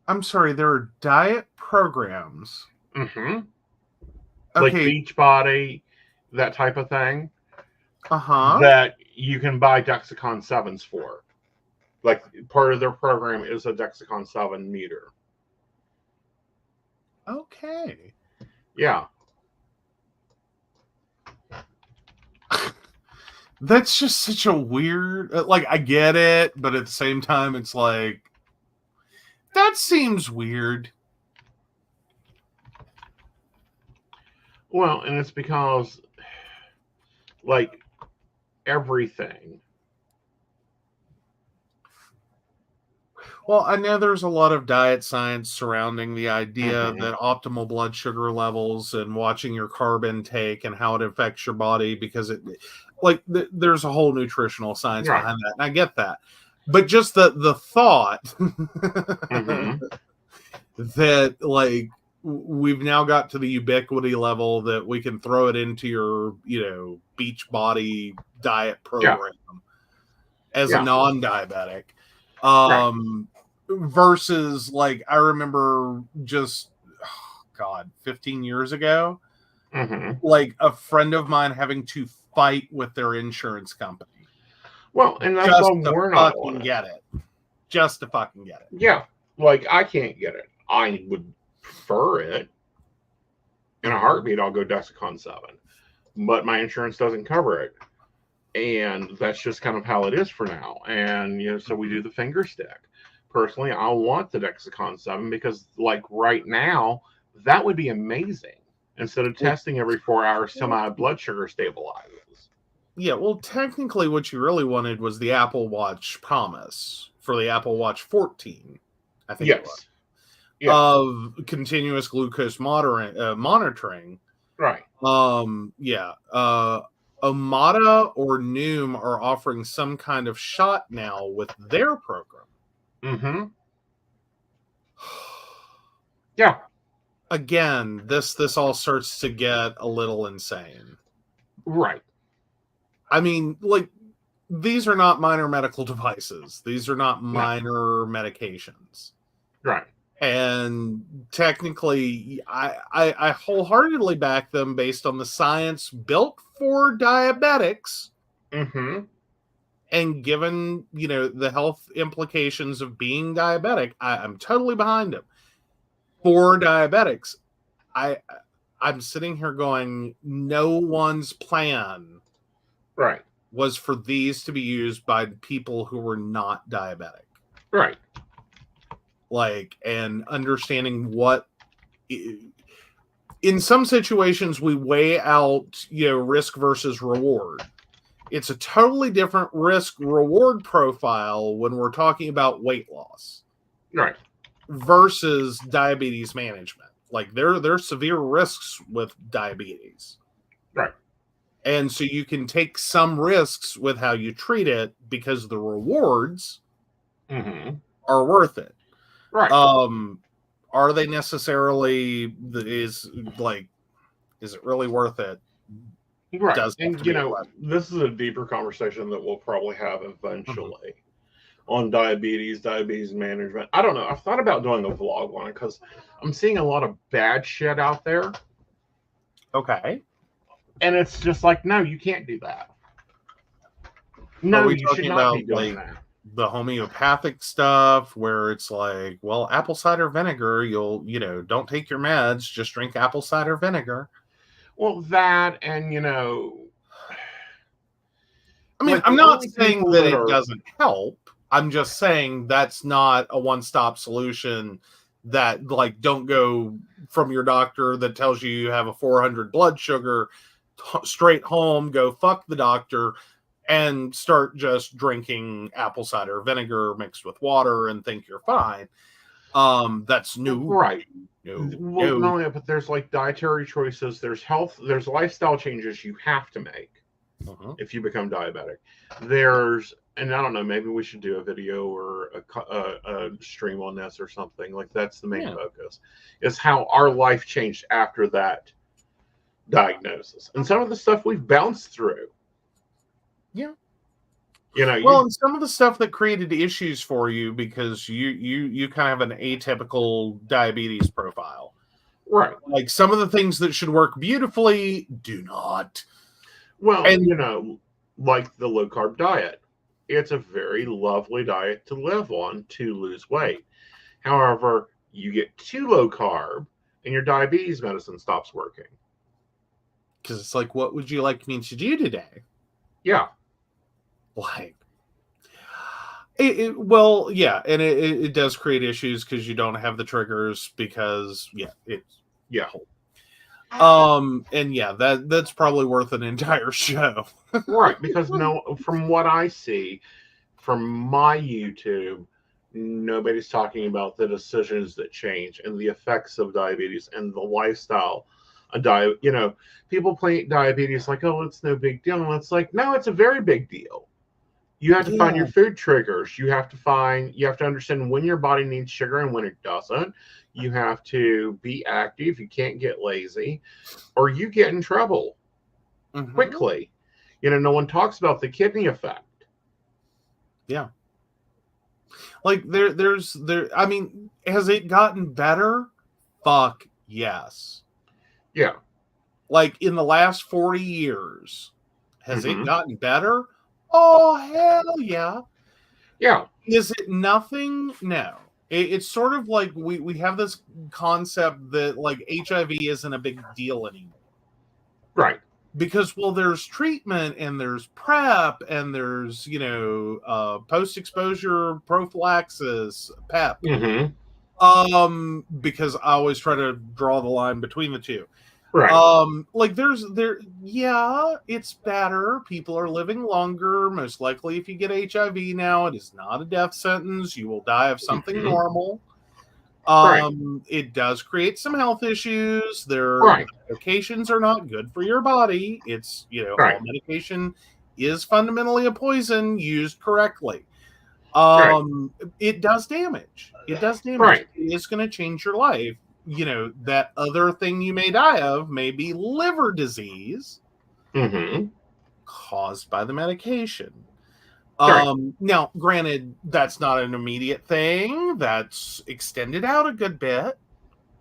I'm sorry, there are diet programs. Mm-hmm. Like Beachbody, that type of thing. That you can buy Dexicon 7s for. Like, part of their program is a Dexicon 7 meter. Okay. Yeah. That's just such a weird, I get it, but at the same time, it's that seems weird. Well, and it's because, everything. Well, I know there's a lot of diet science surrounding the idea that optimal blood sugar levels and watching your carb intake and how it affects your body, because there's a whole nutritional science behind that, and I get that. But just the thought that we've now got to the ubiquity level that we can throw it into your Beachbody diet program as a non-diabetic. Versus I remember just 15 years ago, a friend of mine having to fight with their insurance company. Well, and that's just why we're not on it. Just to fucking get it. Yeah. I can't get it. I would prefer it. In a heartbeat, I'll go Dexicon 7. But my insurance doesn't cover it. And that's just kind of how it is for now. And, so we do the finger stick. personally, I want the Dexicon 7 because, like, right now, that would be amazing instead of testing every 4 hours till my blood sugar stabilizes. Yeah, well, technically, what you really wanted was the Apple Watch promise for the Apple Watch 14, I think it was, of continuous glucose monitoring. Right. Omada or Noom are offering some kind of shot now with their program. Mm-hmm. Yeah. Again, this all starts to get a little insane. Right. I mean, like, these are not minor medical devices. These are not minor medications. Right. And technically, I wholeheartedly back them based on the science built for diabetics. Mm-hmm. And given, the health implications of being diabetic, I'm totally behind them. For diabetics, I'm sitting here going, no one's plan was for these to be used by people who were not diabetic. Right. Like, and understanding what, in some situations, we weigh out, risk versus reward. It's a totally different risk reward profile when we're talking about weight loss. Right. Versus diabetes management. Like, there are severe risks with diabetes. Right. And so you can take some risks with how you treat it because the rewards are worth it. Right. Are they necessarily is it really worth it? Right. And this is a deeper conversation that we'll probably have eventually on diabetes management. I don't know. I've thought about doing a vlog on it because I'm seeing a lot of bad shit out there. Okay. And it's just like, no, you can't do that. No, you should not be doing that. The homeopathic stuff where it's like, well, apple cider vinegar, don't take your meds, just drink apple cider vinegar. Well, that, and I mean, I'm not saying that it doesn't help. I'm just saying that's not a one-stop solution. That, like, don't go from your doctor that tells you have a 400 blood sugar straight home, go fuck the doctor, and start just drinking apple cider vinegar mixed with water and think you're fine. That's new. Right. Well, not only that, but there's like dietary choices, there's lifestyle changes you have to make if you become diabetic. And I don't know, maybe we should do a video or a stream on this or something. Like, that's the main focus, is how our life changed after that diagnosis. And some of the stuff we've bounced through. Yeah. And some of the stuff that created issues for you because you kind of have an atypical diabetes profile. Right. Like, some of the things that should work beautifully do not. Well, and like the low carb diet. It's a very lovely diet to live on to lose weight. However, you get too low carb and your diabetes medicine stops working. Because it's like, what would you like me to do today? Yeah. Like, it does create issues because you don't have the triggers because that's probably worth an entire show. Right, because from what I see from my YouTube, nobody's talking about the decisions that change and the effects of diabetes and the lifestyle. People play diabetes like, oh, it's no big deal. And it's like, no, it's a very big deal. You have to find your food triggers. You have to understand when your body needs sugar and when it doesn't. You have to be active. You can't get lazy or you get in trouble quickly. No one talks about the kidney effect. Yeah. Like, I mean, has it gotten better? Fuck yes. Yeah. Like, in the last 40 years, has it gotten better? Oh, hell yeah. Yeah. Is it nothing? No. It's sort of like we have this concept that, like, HIV isn't a big deal anymore. Right. Because, well, there's treatment and there's PrEP and there's, post-exposure prophylaxis, PEP. Mm-hmm. Because I always try to draw the line between the two. Right. It's better. People are living longer. Most likely, if you get HIV now, it is not a death sentence. You will die of something normal. Right. It does create some health issues. Right. Medications are not good for your body. It's, Right. all medication is fundamentally a poison used correctly. Right. It does damage. It does damage. Right. It's going to change your life. That other thing you may die of may be liver disease caused by the medication. Right. Now, granted, that's not an immediate thing. That's extended out a good bit.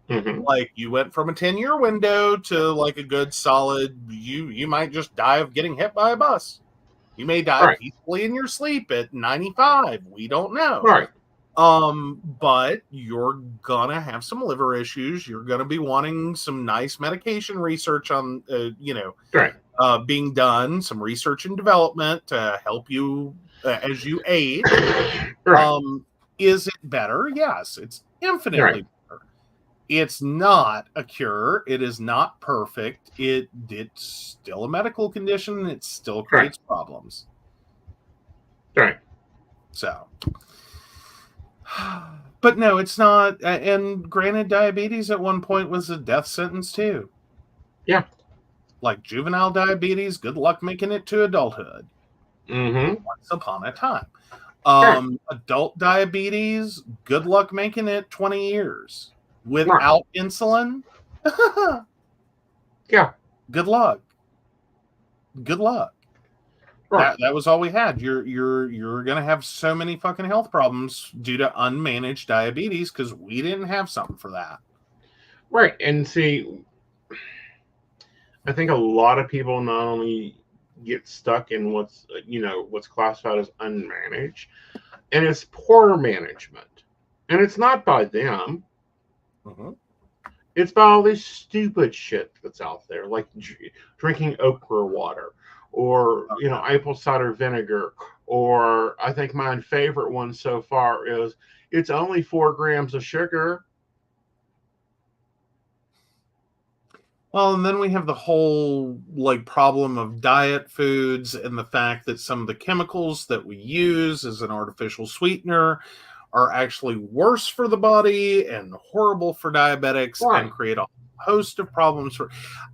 Like, you went from a 10-year window to like a good solid, you might just die of getting hit by a bus. You may die peacefully in your sleep at 95. We don't know. Right. But you're gonna have some liver issues. You're gonna be wanting some nice medication research on, being done, some research and development to help you as you age. Right. Is it better? Yes, it's infinitely better. It's not a cure. It is not perfect. It's still a medical condition. It still creates problems. Right. So, but no, it's not. And granted, diabetes at one point was a death sentence too. Yeah. Like juvenile diabetes, good luck making it to adulthood. Once upon a time. Adult diabetes, good luck making it 20 years. Without insulin, yeah. Good luck. Good luck. Right. That was all we had. You're gonna have so many fucking health problems due to unmanaged diabetes because we didn't have something for that. Right. And see, I think a lot of people not only get stuck in what's classified as unmanaged, and it's poor management, and it's not by them. It's by all this stupid shit that's out there, like drinking okra water, or apple cider vinegar, or I think my favorite one so far is it's only 4 grams of sugar. Well, and then we have the whole problem of diet foods and the fact that some of the chemicals that we use as an artificial sweetener are actually worse for the body and horrible for diabetics and create a host of problems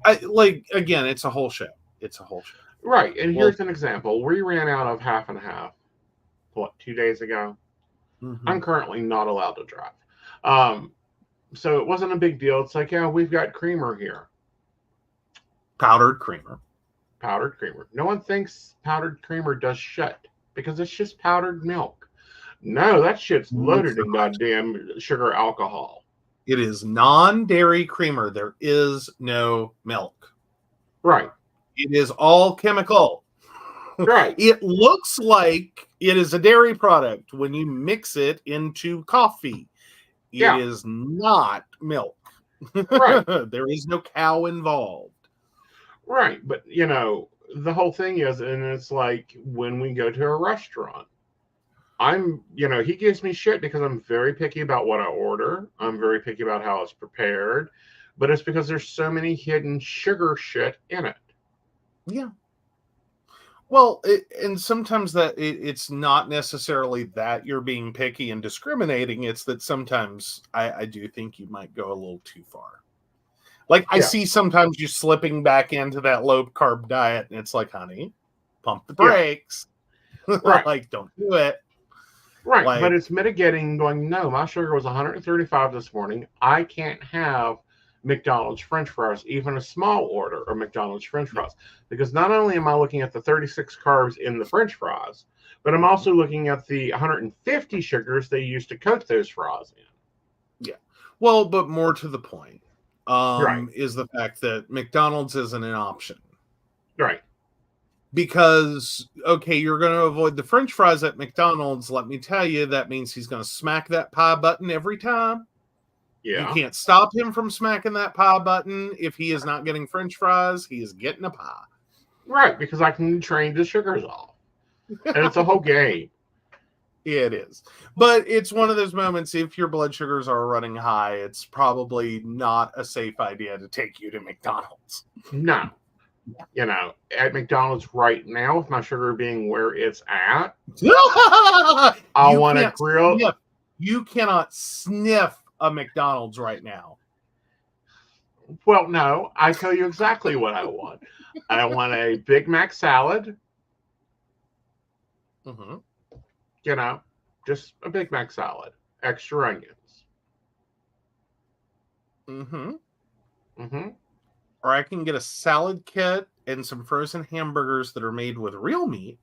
again, it's a whole show. Right. And here's an example. We ran out of half and half, 2 days ago? I'm currently not allowed to drive. So it wasn't a big deal. It's like, yeah, we've got creamer here. Powdered creamer. No one thinks powdered creamer does shit because it's just powdered milk. No, that shit's loaded in goddamn sugar alcohol. It is non-dairy creamer. There is no milk. Right. It is all chemical. Right. It looks like it is a dairy product when you mix it into coffee. It is not milk. Right. There is no cow involved. Right. But, the whole thing is, and it's like when we go to a restaurant, he gives me shit because I'm very picky about what I order. I'm very picky about how it's prepared, but it's because there's so many hidden sugar shit in it. Yeah. Well, and sometimes it's not necessarily that you're being picky and discriminating. It's that sometimes I do think you might go a little too far. I see sometimes you slipping back into that low carb diet, and it's like, honey, pump the brakes. Right. Don't do it. Right. But it's mitigating, going, no, my sugar was 135 this morning. I can't have McDonald's French fries, even a small order of McDonald's French fries, because not only am I looking at the 36 carbs in the French fries, but I'm also looking at the 150 sugars they use to coat those fries in. Yeah. Well, but more to the point, is the fact that McDonald's isn't an option. Right. Because, okay, you're going to avoid the French fries at McDonald's. Let me tell you, that means he's going to smack that pie button every time. Yeah. You can't stop him from smacking that pie button. If he is not getting French fries, he is getting a pie. Right, because I can train the sugars off. And it's a whole game. It is. But it's one of those moments, if your blood sugars are running high, it's probably not a safe idea to take you to McDonald's. No. You know, at McDonald's right now, with my sugar being where it's at, I want a grill. Sniff. You cannot sniff a McDonald's right now. Well, no, I tell you exactly what I want. I want a Big Mac salad. Mm-hmm. You know, just a Big Mac salad, extra onions. Mm-hmm. Mm-hmm. Or I can get a salad kit and some frozen hamburgers that are made with real meat.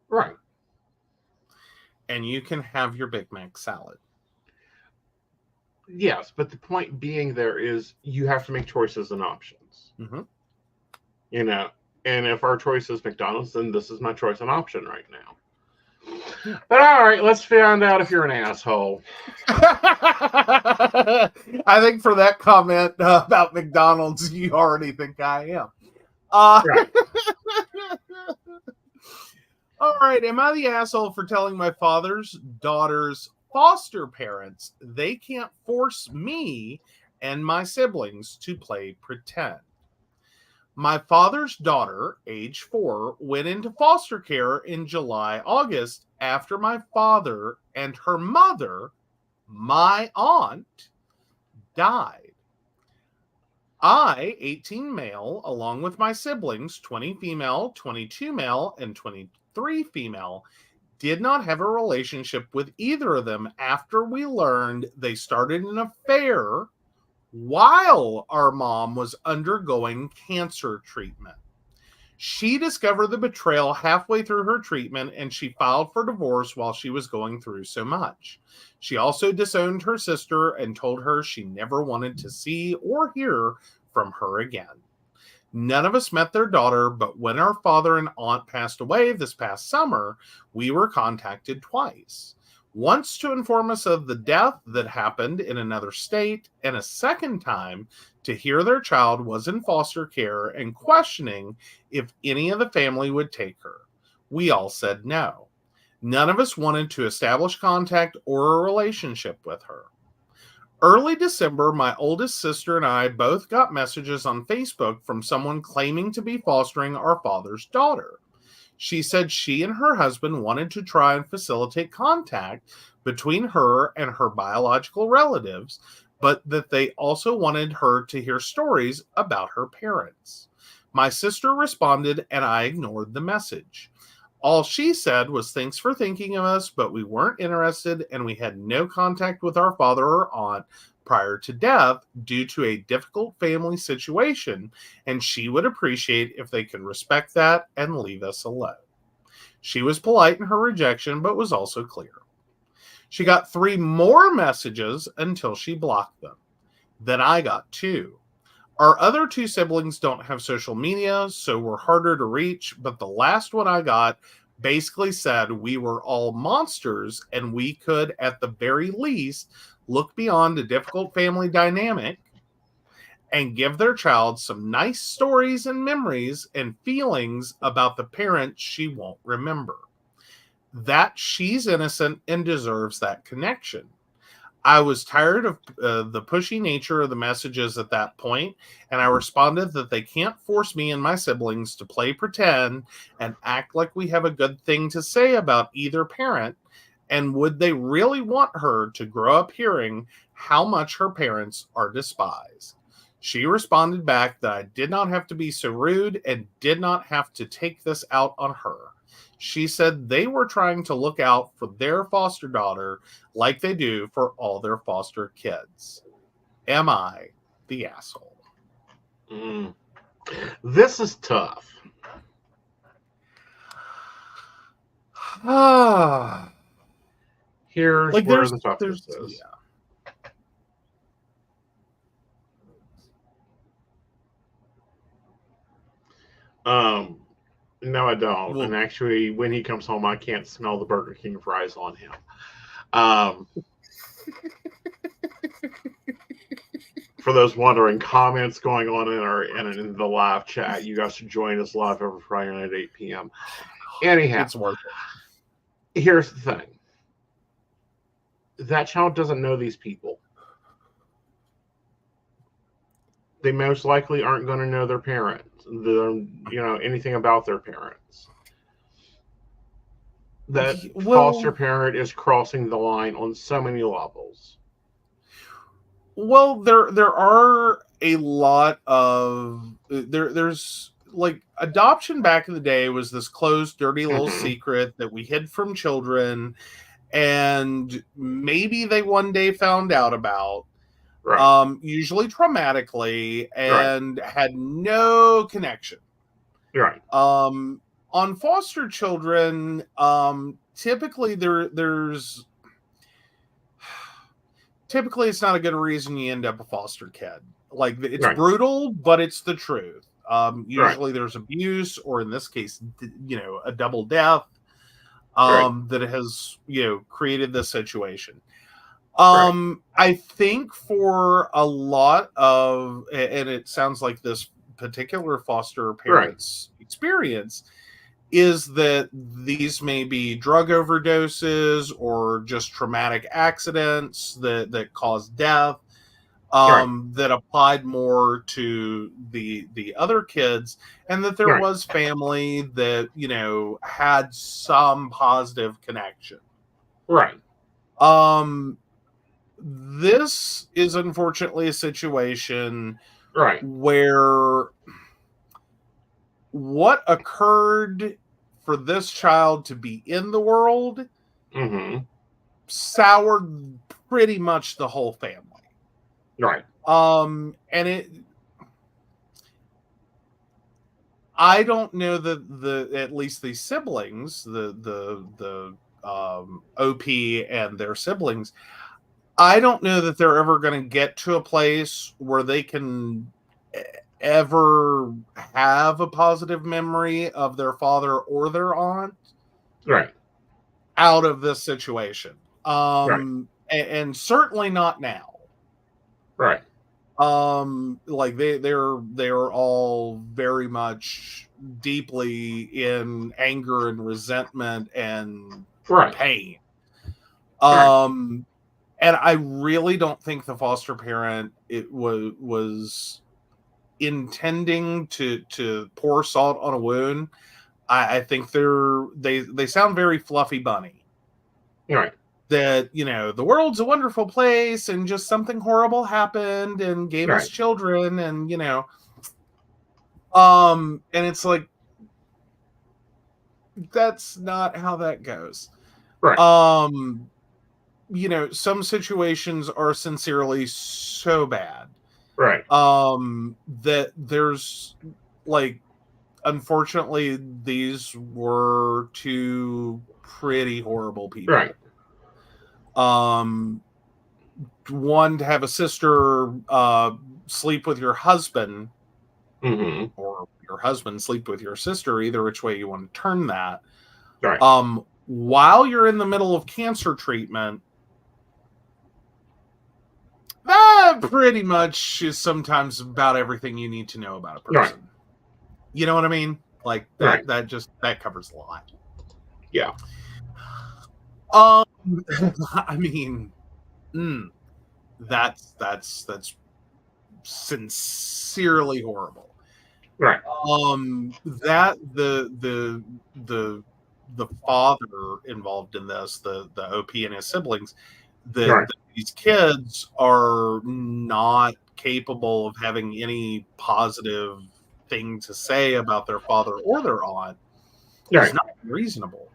Right. And you can have your Big Mac salad. Yes, but the point being there is you have to make choices and options. Mm-hmm. You know, and if our choice is McDonald's, then this is my choice and option right now. But all right, let's find out if you're an asshole. I think for that comment about McDonald's, you already think I am. Right. All right. Am I the asshole for telling my father's daughter's foster parents they can't force me and my siblings to play pretend? My father's daughter, age 4, went into foster care in July-August after my father and her mother, my aunt, died. I, 18 male, along with my siblings, 20 female, 22 male, and 23 female, did not have a relationship with either of them after we learned they started an affair while our mom was undergoing cancer treatment. She discovered the betrayal halfway through her treatment, and she filed for divorce while she was going through so much. She also disowned her sister and told her she never wanted to see or hear from her again. None of us met their daughter, but when our father and aunt passed away this past summer, we were contacted twice. Once to inform us of the death that happened in another state, and a second time to hear their child was in foster care and questioning if any of the family would take her. We all said no. None of us wanted to establish contact or a relationship with her. Early December, my oldest sister and I both got messages on Facebook from someone claiming to be fostering our father's daughter. She said she and her husband wanted to try and facilitate contact between her and her biological relatives, but that they also wanted her to hear stories about her parents. My sister responded, and I ignored the message. All she said was thanks for thinking of us, but we weren't interested, and we had no contact with our father or aunt prior to death due to a difficult family situation, and she would appreciate if they could respect that and leave us alone. She was polite in her rejection, but was also clear. She got 3 more messages until she blocked them. Then I got 2. Our other 2 siblings don't have social media, so we're harder to reach, but the last one I got basically said we were all monsters and we could, at the very least, look beyond a difficult family dynamic and give their child some nice stories and memories and feelings about the parents she won't remember. That she's innocent and deserves that connection. I was tired of the pushy nature of the messages at that point, and I responded that they can't force me and my siblings to play pretend and act like we have a good thing to say about either parent, and would they really want her to grow up hearing how much her parents are despised. She responded back that I did not have to be so rude and did not have to take this out on her. She said they were trying to look out for their foster daughter like they do for all their foster kids. Am I the asshole? This is tough. Here's like where the toughness is. No, I don't. Well, and actually, when he comes home, I can't smell the Burger King fries on him. for those wondering, comments going on in the live chat. You guys should join us live every Friday night at 8 p.m. Anyhow, It's worth it. Here's the thing. That child doesn't know these people. They most likely aren't going to know their parents, anything about their parents. That foster parent is crossing the line on so many levels. Well, there are a lot of there's like adoption back in the day was this closed, dirty little secret that we hid from children, and maybe they one day found out about, right. Usually traumatically, and had no connection. Right. On foster children, typically typically it's not a good reason you end up a foster kid. Like, it's brutal, but it's the truth. Usually there's abuse, or in this case, a double death that has, created this situation. I think for a lot of, and it sounds like this particular foster parent's experience, is that these may be drug overdoses or just traumatic accidents that cause death, that applied more to the other kids, and that there was family that, had some positive connection. Right. This is unfortunately a situation where what occurred for this child to be in the world soured pretty much the whole family. Right. And I don't know that at least the siblings, the OP and their siblings, I don't know that they're ever going to get to a place where they can ever have a positive memory of their father or their aunt out of this situation. And certainly not now. Right. Like they're all very much deeply in anger and resentment and pain. And I really don't think the foster parent was intending to pour salt on a wound. I think they sound very fluffy bunny. Right. That, the world's a wonderful place and just something horrible happened and gave us children, and and it's like, that's not how that goes. Some situations are sincerely so bad that there's, like, unfortunately these were two pretty horrible people. One, to have a sister sleep with your husband, or your husband sleep with your sister, either which way you want to turn that, while you're in the middle of cancer treatment, that pretty much is sometimes about everything you need to know about a person. You know what I mean? Like, that that covers a lot. Yeah. I mean, that's sincerely horrible. That the father involved in this, the OP and his siblings, that these kids are not capable of having any positive thing to say about their father or their aunt is not reasonable.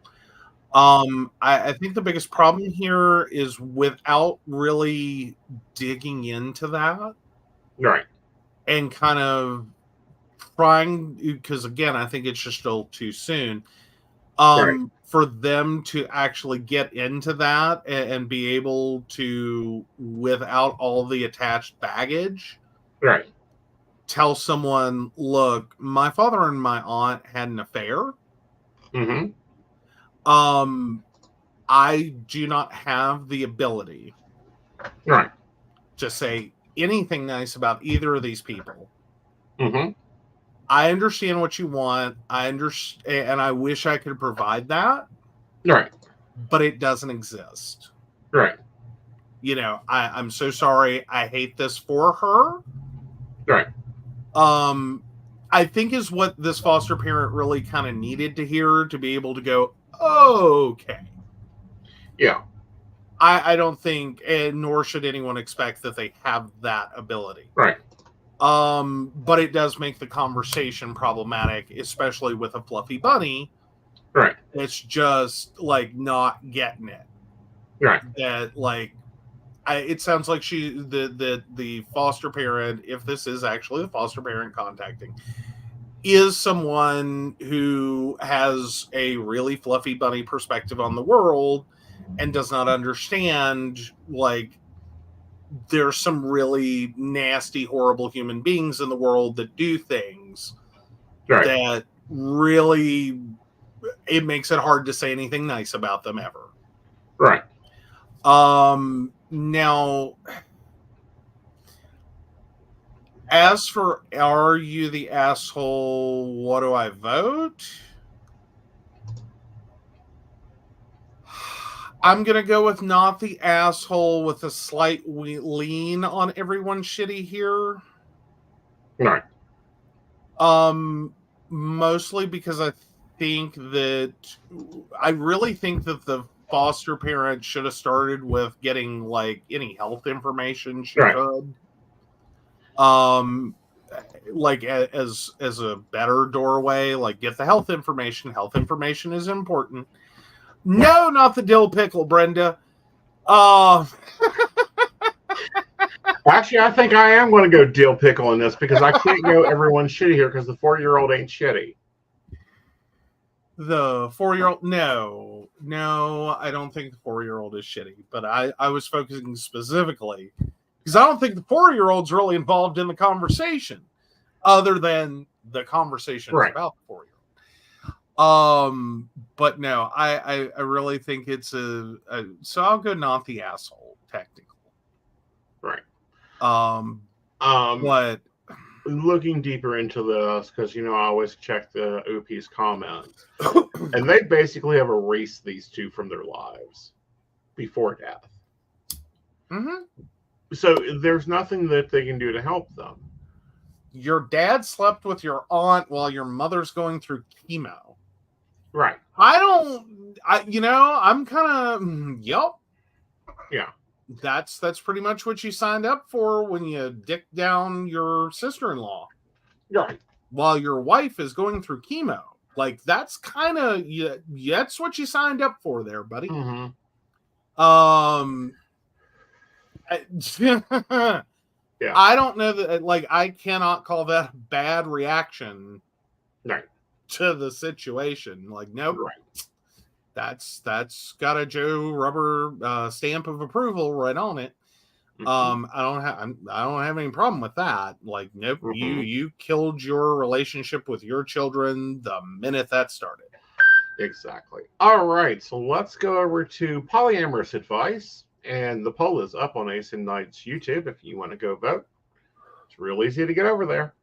I think the biggest problem here is, without really digging into that, and kind of trying, because again, I think it's just still too soon, for them to actually get into that and be able to, without all the attached baggage, tell someone, look, my father and my aunt had an affair. I do not have the ability to say anything nice about either of these people. Mm-hmm. I understand what you want. I understand, and I wish I could provide that. Right. But it doesn't exist. Right. You know, I'm so sorry. I hate this for her. Right. I think is what this foster parent really kind of needed to hear to be able to go, okay. Yeah. I don't think, and nor should anyone expect that they have that ability. Right. But it does make the conversation problematic, especially with a fluffy bunny. Right. It's just like not getting it. Right. That like, it sounds like the foster parent, if this is actually the foster parent contacting, is someone who has a really fluffy bunny perspective on the world and does not understand, like, there's some really nasty, horrible human beings in the world that do things that really, it makes it hard to say anything nice about them ever. Right. Now, as for are you the asshole, what do I vote? I'm going to go with not the asshole with a slight lean on everyone shitty here. Right. Mostly because I really think that the foster parent should have started with getting like any health information she could. Like as a better doorway, like get the health information. Health information is important. No, not the dill pickle, Brenda. Actually, I think I am going to go dill pickle in this because I can't go everyone's shitty here because the 4-year-old ain't shitty. The 4-year-old, no, I don't think the 4-year-old is shitty. But I was focusing specifically because I don't think the 4-year-old's really involved in the conversation, other than the conversation is about the 4-year-old. But no, I really think it's so I'll go not the asshole, technically. Right. But looking deeper into this, because I always check the OP's comments, and they basically have erased these two from their lives before death. Mm-hmm. So there's nothing that they can do to help them. Your dad slept with your aunt while your mother's going through chemo. Right. I'm kind of, yep. Yeah. That's pretty much what you signed up for when you dick down your sister-in-law. Right. While your wife is going through chemo. Like, that's kind of, that's what you signed up for there, buddy. Mm-hmm. Yeah. I don't know that, like, I cannot call that a bad reaction to the situation. Like, nope. Right. That's got a Joe rubber stamp of approval right on it. Mm-hmm. I don't have any problem with that. Like, nope, mm-hmm. you killed your relationship with your children the minute that started. Exactly. All right, so let's go over to polyamorous advice, and the poll is up on Aeson Knight's YouTube if you want to go vote. It's real easy to get over there.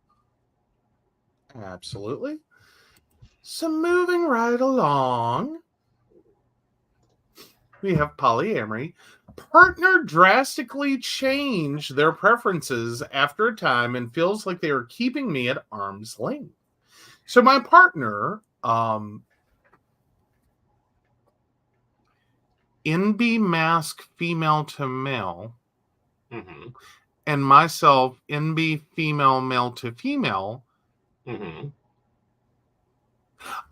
Absolutely. So moving right along, we have polyamory. Partner drastically change their preferences after a time and feels like they are keeping me at arm's length. So my partner, NB mask female to male, mm-hmm. and myself NB female male to female. Mm-hmm.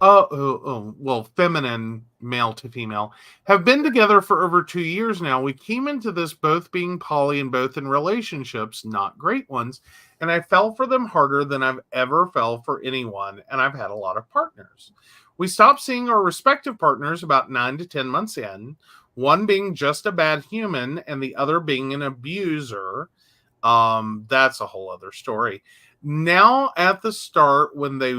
Well, feminine male to female, have been together for over 2 years now. We came into this both being poly and both in relationships, not great ones, and I fell for them harder than I've ever fell for anyone, and I've had a lot of partners. We stopped seeing our respective partners about 9 to 10 months in, one being just a bad human and the other being an abuser. That's a whole other story. Now, at the start, when they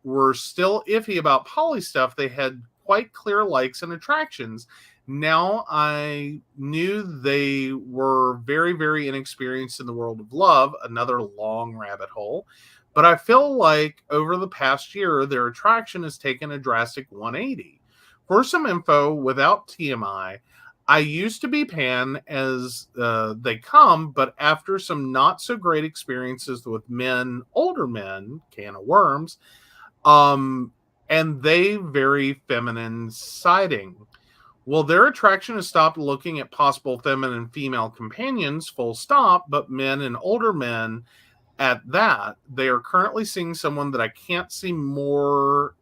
were still iffy about poly stuff, they had quite clear likes and attractions, Now I knew they were very, very inexperienced in the world of love, another long rabbit hole. But I feel like over the past year, their attraction has taken a drastic 180. For some info, without TMI, I used to be pan as they come, but after some not so great experiences with men, older men, can of worms, and they very feminine siding. Well, their attraction has stopped looking at possible feminine female companions, full stop, but men and older men at that. They are currently seeing someone that I can't see more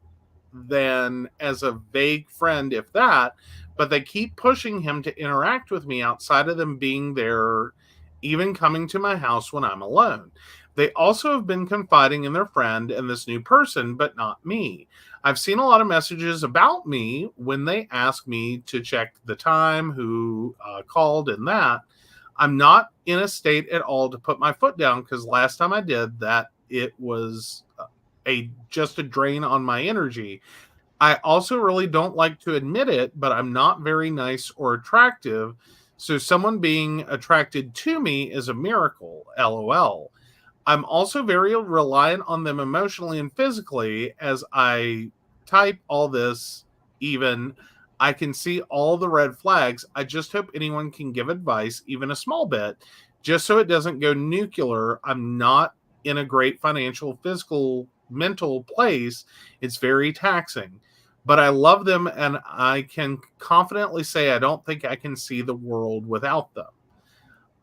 than as a vague friend, if that, but they keep pushing him to interact with me outside of them being there, even coming to my house when I'm alone. They also have been confiding in their friend and this new person, but not me. I've seen a lot of messages about me when they ask me to check the time, who called, and that. I'm not in a state at all to put my foot down because last time I did that, it was just a drain on my energy. I also really don't like to admit it, but I'm not very nice or attractive. So someone being attracted to me is a miracle. LOL. I'm also very reliant on them emotionally and physically. As I type all this, even I can see all the red flags. I just hope anyone can give advice, even a small bit, just so it doesn't go nuclear. I'm not in a great financial, physical, mental place. It's very taxing. But I love them, and I can confidently say I don't think I can see the world without them.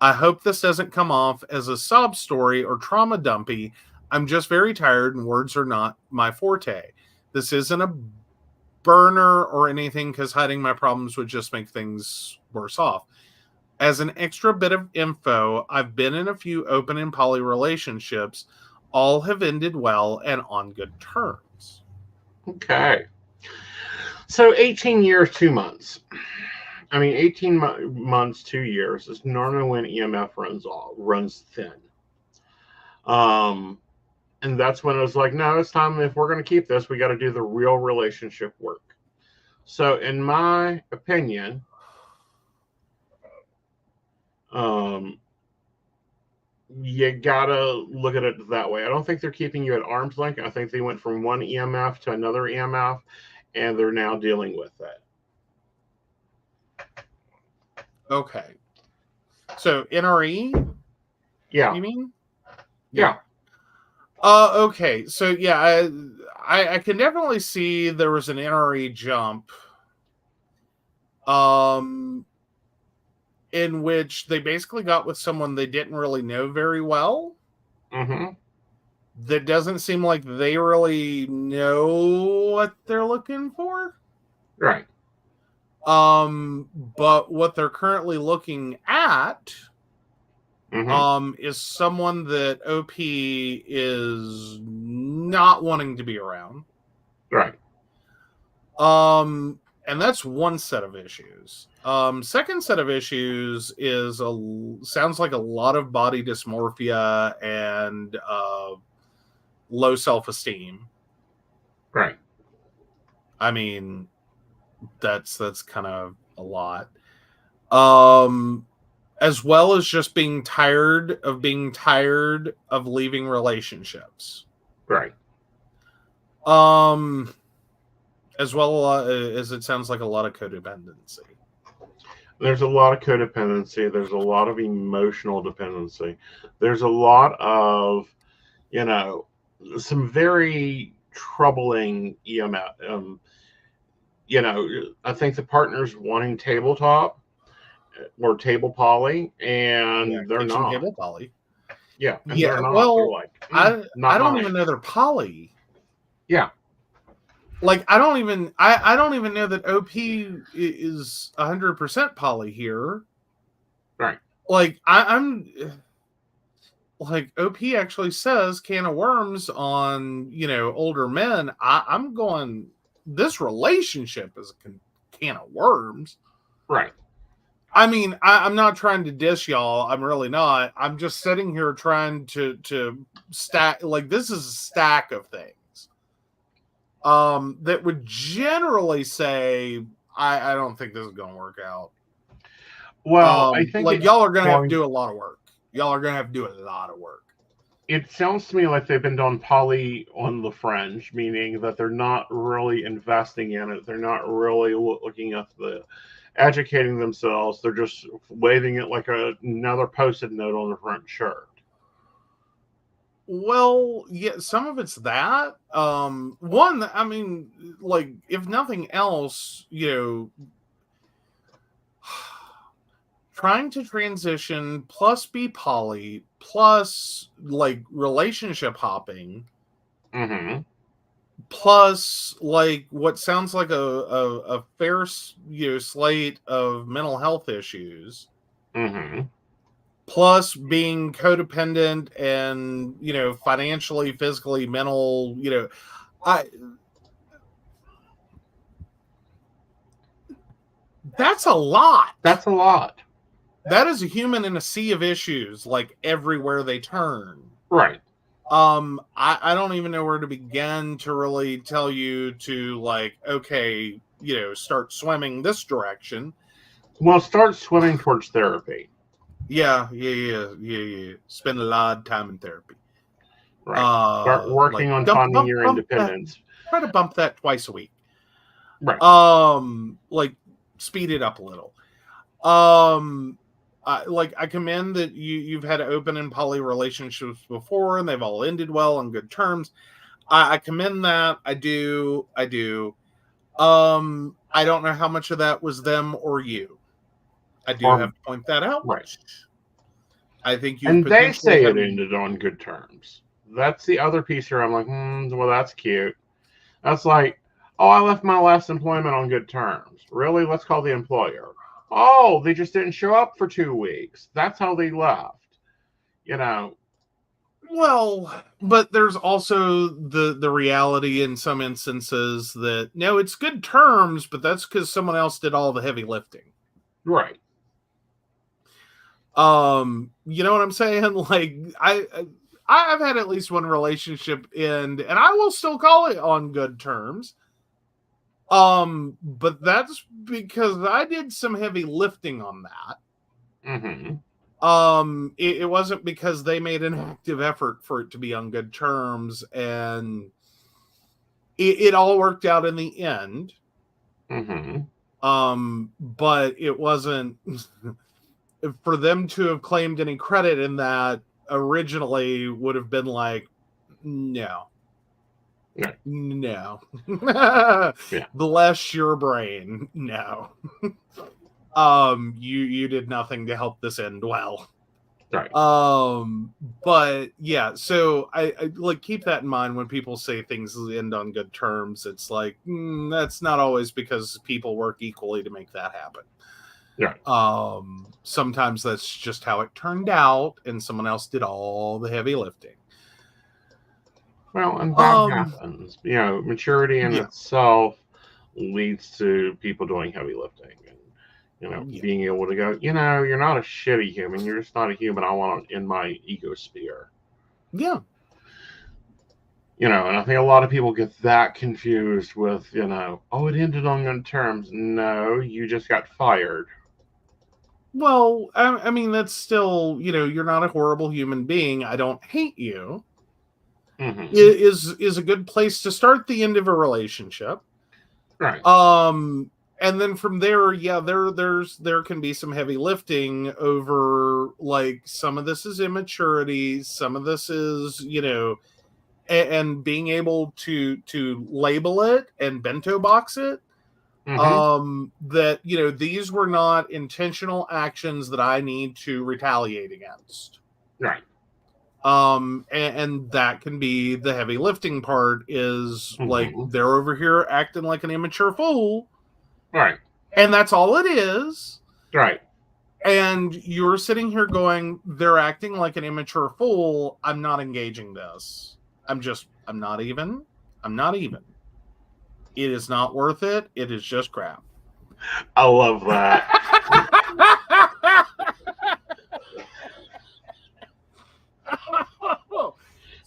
I hope this doesn't come off as a sob story or trauma dumpy. I'm just very tired and words are not my forte. This isn't a burner or anything because hiding my problems would just make things worse off. As an extra bit of info, I've been in a few open and poly relationships. All have ended well and on good terms. Okay. So 18 years, 2 months. I mean, 18 months, 2 years is normally when EMF runs thin. And that's when it was like, no, it's time. If we're going to keep this, we got to do the real relationship work. So, in my opinion, you gotta look at it that way. I don't think they're keeping you at arm's length. I think they went from one EMF to another EMF, and they're now dealing with that. Okay. So NRE? Yeah. You mean? Yeah. Okay. So yeah, I can definitely see there was an NRE jump. In which they basically got with someone they didn't really know very well. Mm-hmm. That doesn't seem like they really know what they're looking for. Right. But what they're currently looking at is someone that OP is not wanting to be around. Right. And that's one set of issues. Second set of issues is sounds like a lot of body dysmorphia and low self-esteem. Right. I mean, that's kind of a lot. As well as just being tired of leaving relationships. Right. As well as it sounds like a lot of codependency. There's a lot of codependency. There's a lot of emotional dependency. There's a lot of, some very troubling EMF. I think the partner's wanting tabletop or table poly, and they're not. Table poly. Yeah. Yeah. Not. Well, like, I don't even know they're poly. Yeah. Like I don't even know that OP is 100% poly here. Right. Like I'm like OP actually says can of worms on, older men. I'm going, this relationship is a can of worms. Right. I mean, I'm not trying to diss y'all. I'm really not. I'm just sitting here trying to stack, like this is a stack of things. That would generally say I don't think this is going to work out. Well, I think like y'all are going to have to do a lot of work. Y'all are going to have to do a lot of work. It sounds to me like they've been doing poly on the fringe, meaning that they're not really investing in it. They're not really looking at educating themselves. They're just waving it like another Post-it note on the front shirt. Well, yeah, some of it's that. One, I mean, like, if nothing else, trying to transition plus be poly plus like relationship hopping plus like what sounds like a fair slate of mental health issues plus being codependent and financially, physically, mental, that's a lot. That's a lot. That is a human in a sea of issues, like everywhere they turn. Right. I don't even know where to begin to really tell you to, like, okay, start swimming this direction. Well, start swimming towards therapy. Yeah. Spend a lot of time in therapy. Right. Start working on finding your independence. Try to bump that twice a week. Right. Like speed it up a little. I commend that you've had open and poly relationships before, and they've all ended well on good terms. I commend that. I do. I don't know how much of that was them or you. I do have to point that out. Right. I think you. And they say it ended on good terms. That's the other piece here. I'm like, well, that's cute. That's like, oh, I left my last employment on good terms. Really? Let's call the employer. Oh, they just didn't show up for 2 weeks. That's how they left. Well, but there's also the reality in some instances that, no, it's good terms, but that's because someone else did all the heavy lifting. Right. You know what I'm saying? Like, I've had at least one relationship end, and I will still call it on good terms. But that's because I did some heavy lifting on that. It wasn't because they made an active effort for it to be on good terms, and it all worked out in the end. But it wasn't for them to have claimed any credit in that originally would have been like, no. Bless your brain. No. You did nothing to help this end well. Right. But yeah, so I like keep that in mind when people say things end on good terms. It's like, that's not always because people work equally to make that happen. Yeah. Sometimes that's just how it turned out, and someone else did all the heavy lifting. Well, and that happens. Maturity in itself leads to people doing heavy lifting and, being able to go, you're not a shitty human. You're just not a human I want in my ego sphere. Yeah. And I think a lot of people get that confused with, oh, it ended on good terms. No, you just got fired. Well, I mean, that's still, you're not a horrible human being. I don't hate you. Is a good place to start the end of a relationship. Right. And then from there, there can be some heavy lifting over, like, some of this is immaturity, some of this is, and being able to label it and bento box it. That, these were not intentional actions that I need to retaliate against. Right. And that can be the heavy lifting part is like, they're over here acting like an immature fool. Right. And that's all it is. Right. And you're sitting here going, they're acting like an immature fool. I'm not engaging this. I'm not even. It is not worth it. It is just crap. I love that.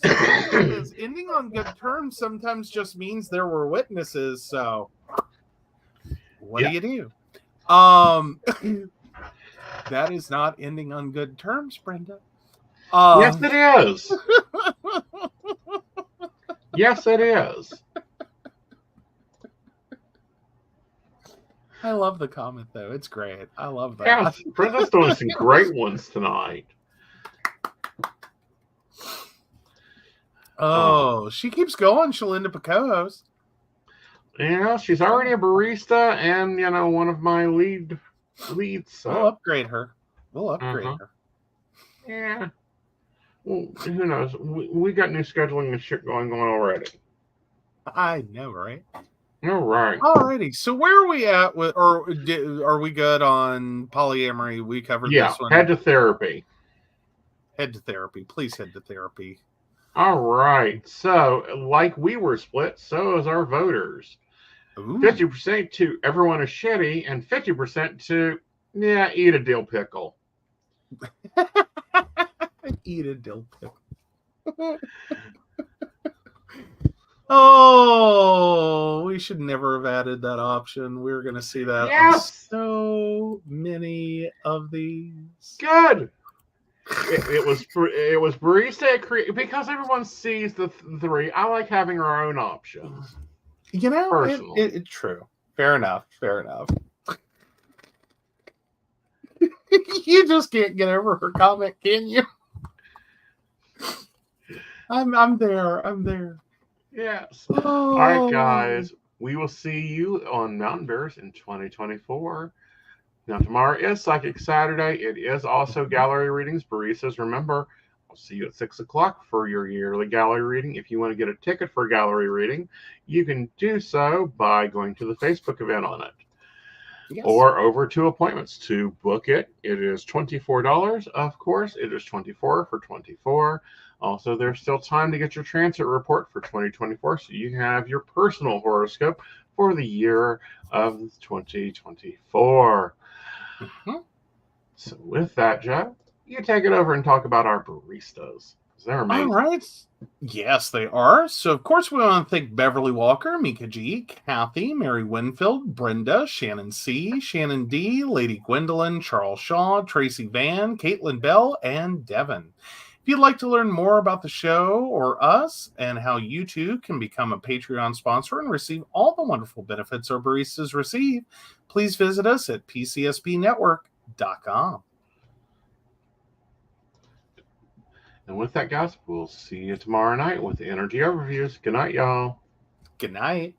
Because ending on good terms sometimes just means there were witnesses, so What Yeah. do you do? That is not ending on good terms, Brenda. Yes, it is. Yes, it is. I love the comment, though. It's great. I love that. Yes, Brenda's doing some great ones tonight. Oh, she keeps going. She'll end up a co-host. She's already a barista and, one of my leads. So. We'll upgrade her. Her. Yeah. Well, who knows? We got new scheduling and shit going on already. I know, right? All right. Alrighty. So where are we at with, or are we good on polyamory? We covered this one. Head to therapy. Head to therapy. Please head to therapy. All right. So, like we were split, so is our voters. Ooh. 50% to everyone is shitty, and 50% to eat a dill pickle. Eat a dill pickle. Oh, we should never have added that option. We're going to see that on so many of these. Good. It was barista because everyone sees the three. I like having our own options. Personally. It's true. Fair enough. You just can't get over her comment, can you? I'm there. Yes. Oh. All right, guys. We will see you on Mountain Bears in 2024. Now, tomorrow is Psychic Saturday. It is also gallery readings. Baristas, remember, I'll see you at 6 o'clock for your yearly gallery reading. If you want to get a ticket for a gallery reading, you can do so by going to the Facebook event on it. Yes. Or over to appointments to book it. It is $24. Of course, it is 24 for 24. Also, there's still time to get your transit report for 2024, so you can have your personal horoscope for the year of 2024. Mm-hmm. So with that, Joe, you take it over and talk about our baristas. They're amazing. All right. Yes, they are. So, of course, we want to thank Beverly Walker, Mika G, Kathy, Mary Winfield, Brenda, Shannon C, Shannon D, Lady Gwendolyn, Charles Shaw, Tracy Van, Caitlin Bell, and Devin. If you'd like to learn more about the show or us and how you too can become a Patreon sponsor and receive all the wonderful benefits our baristas receive, please visit us at pcsbnetwork.com. And with that, guys, we'll see you tomorrow night with the energy overviews. Good night, y'all. Good night.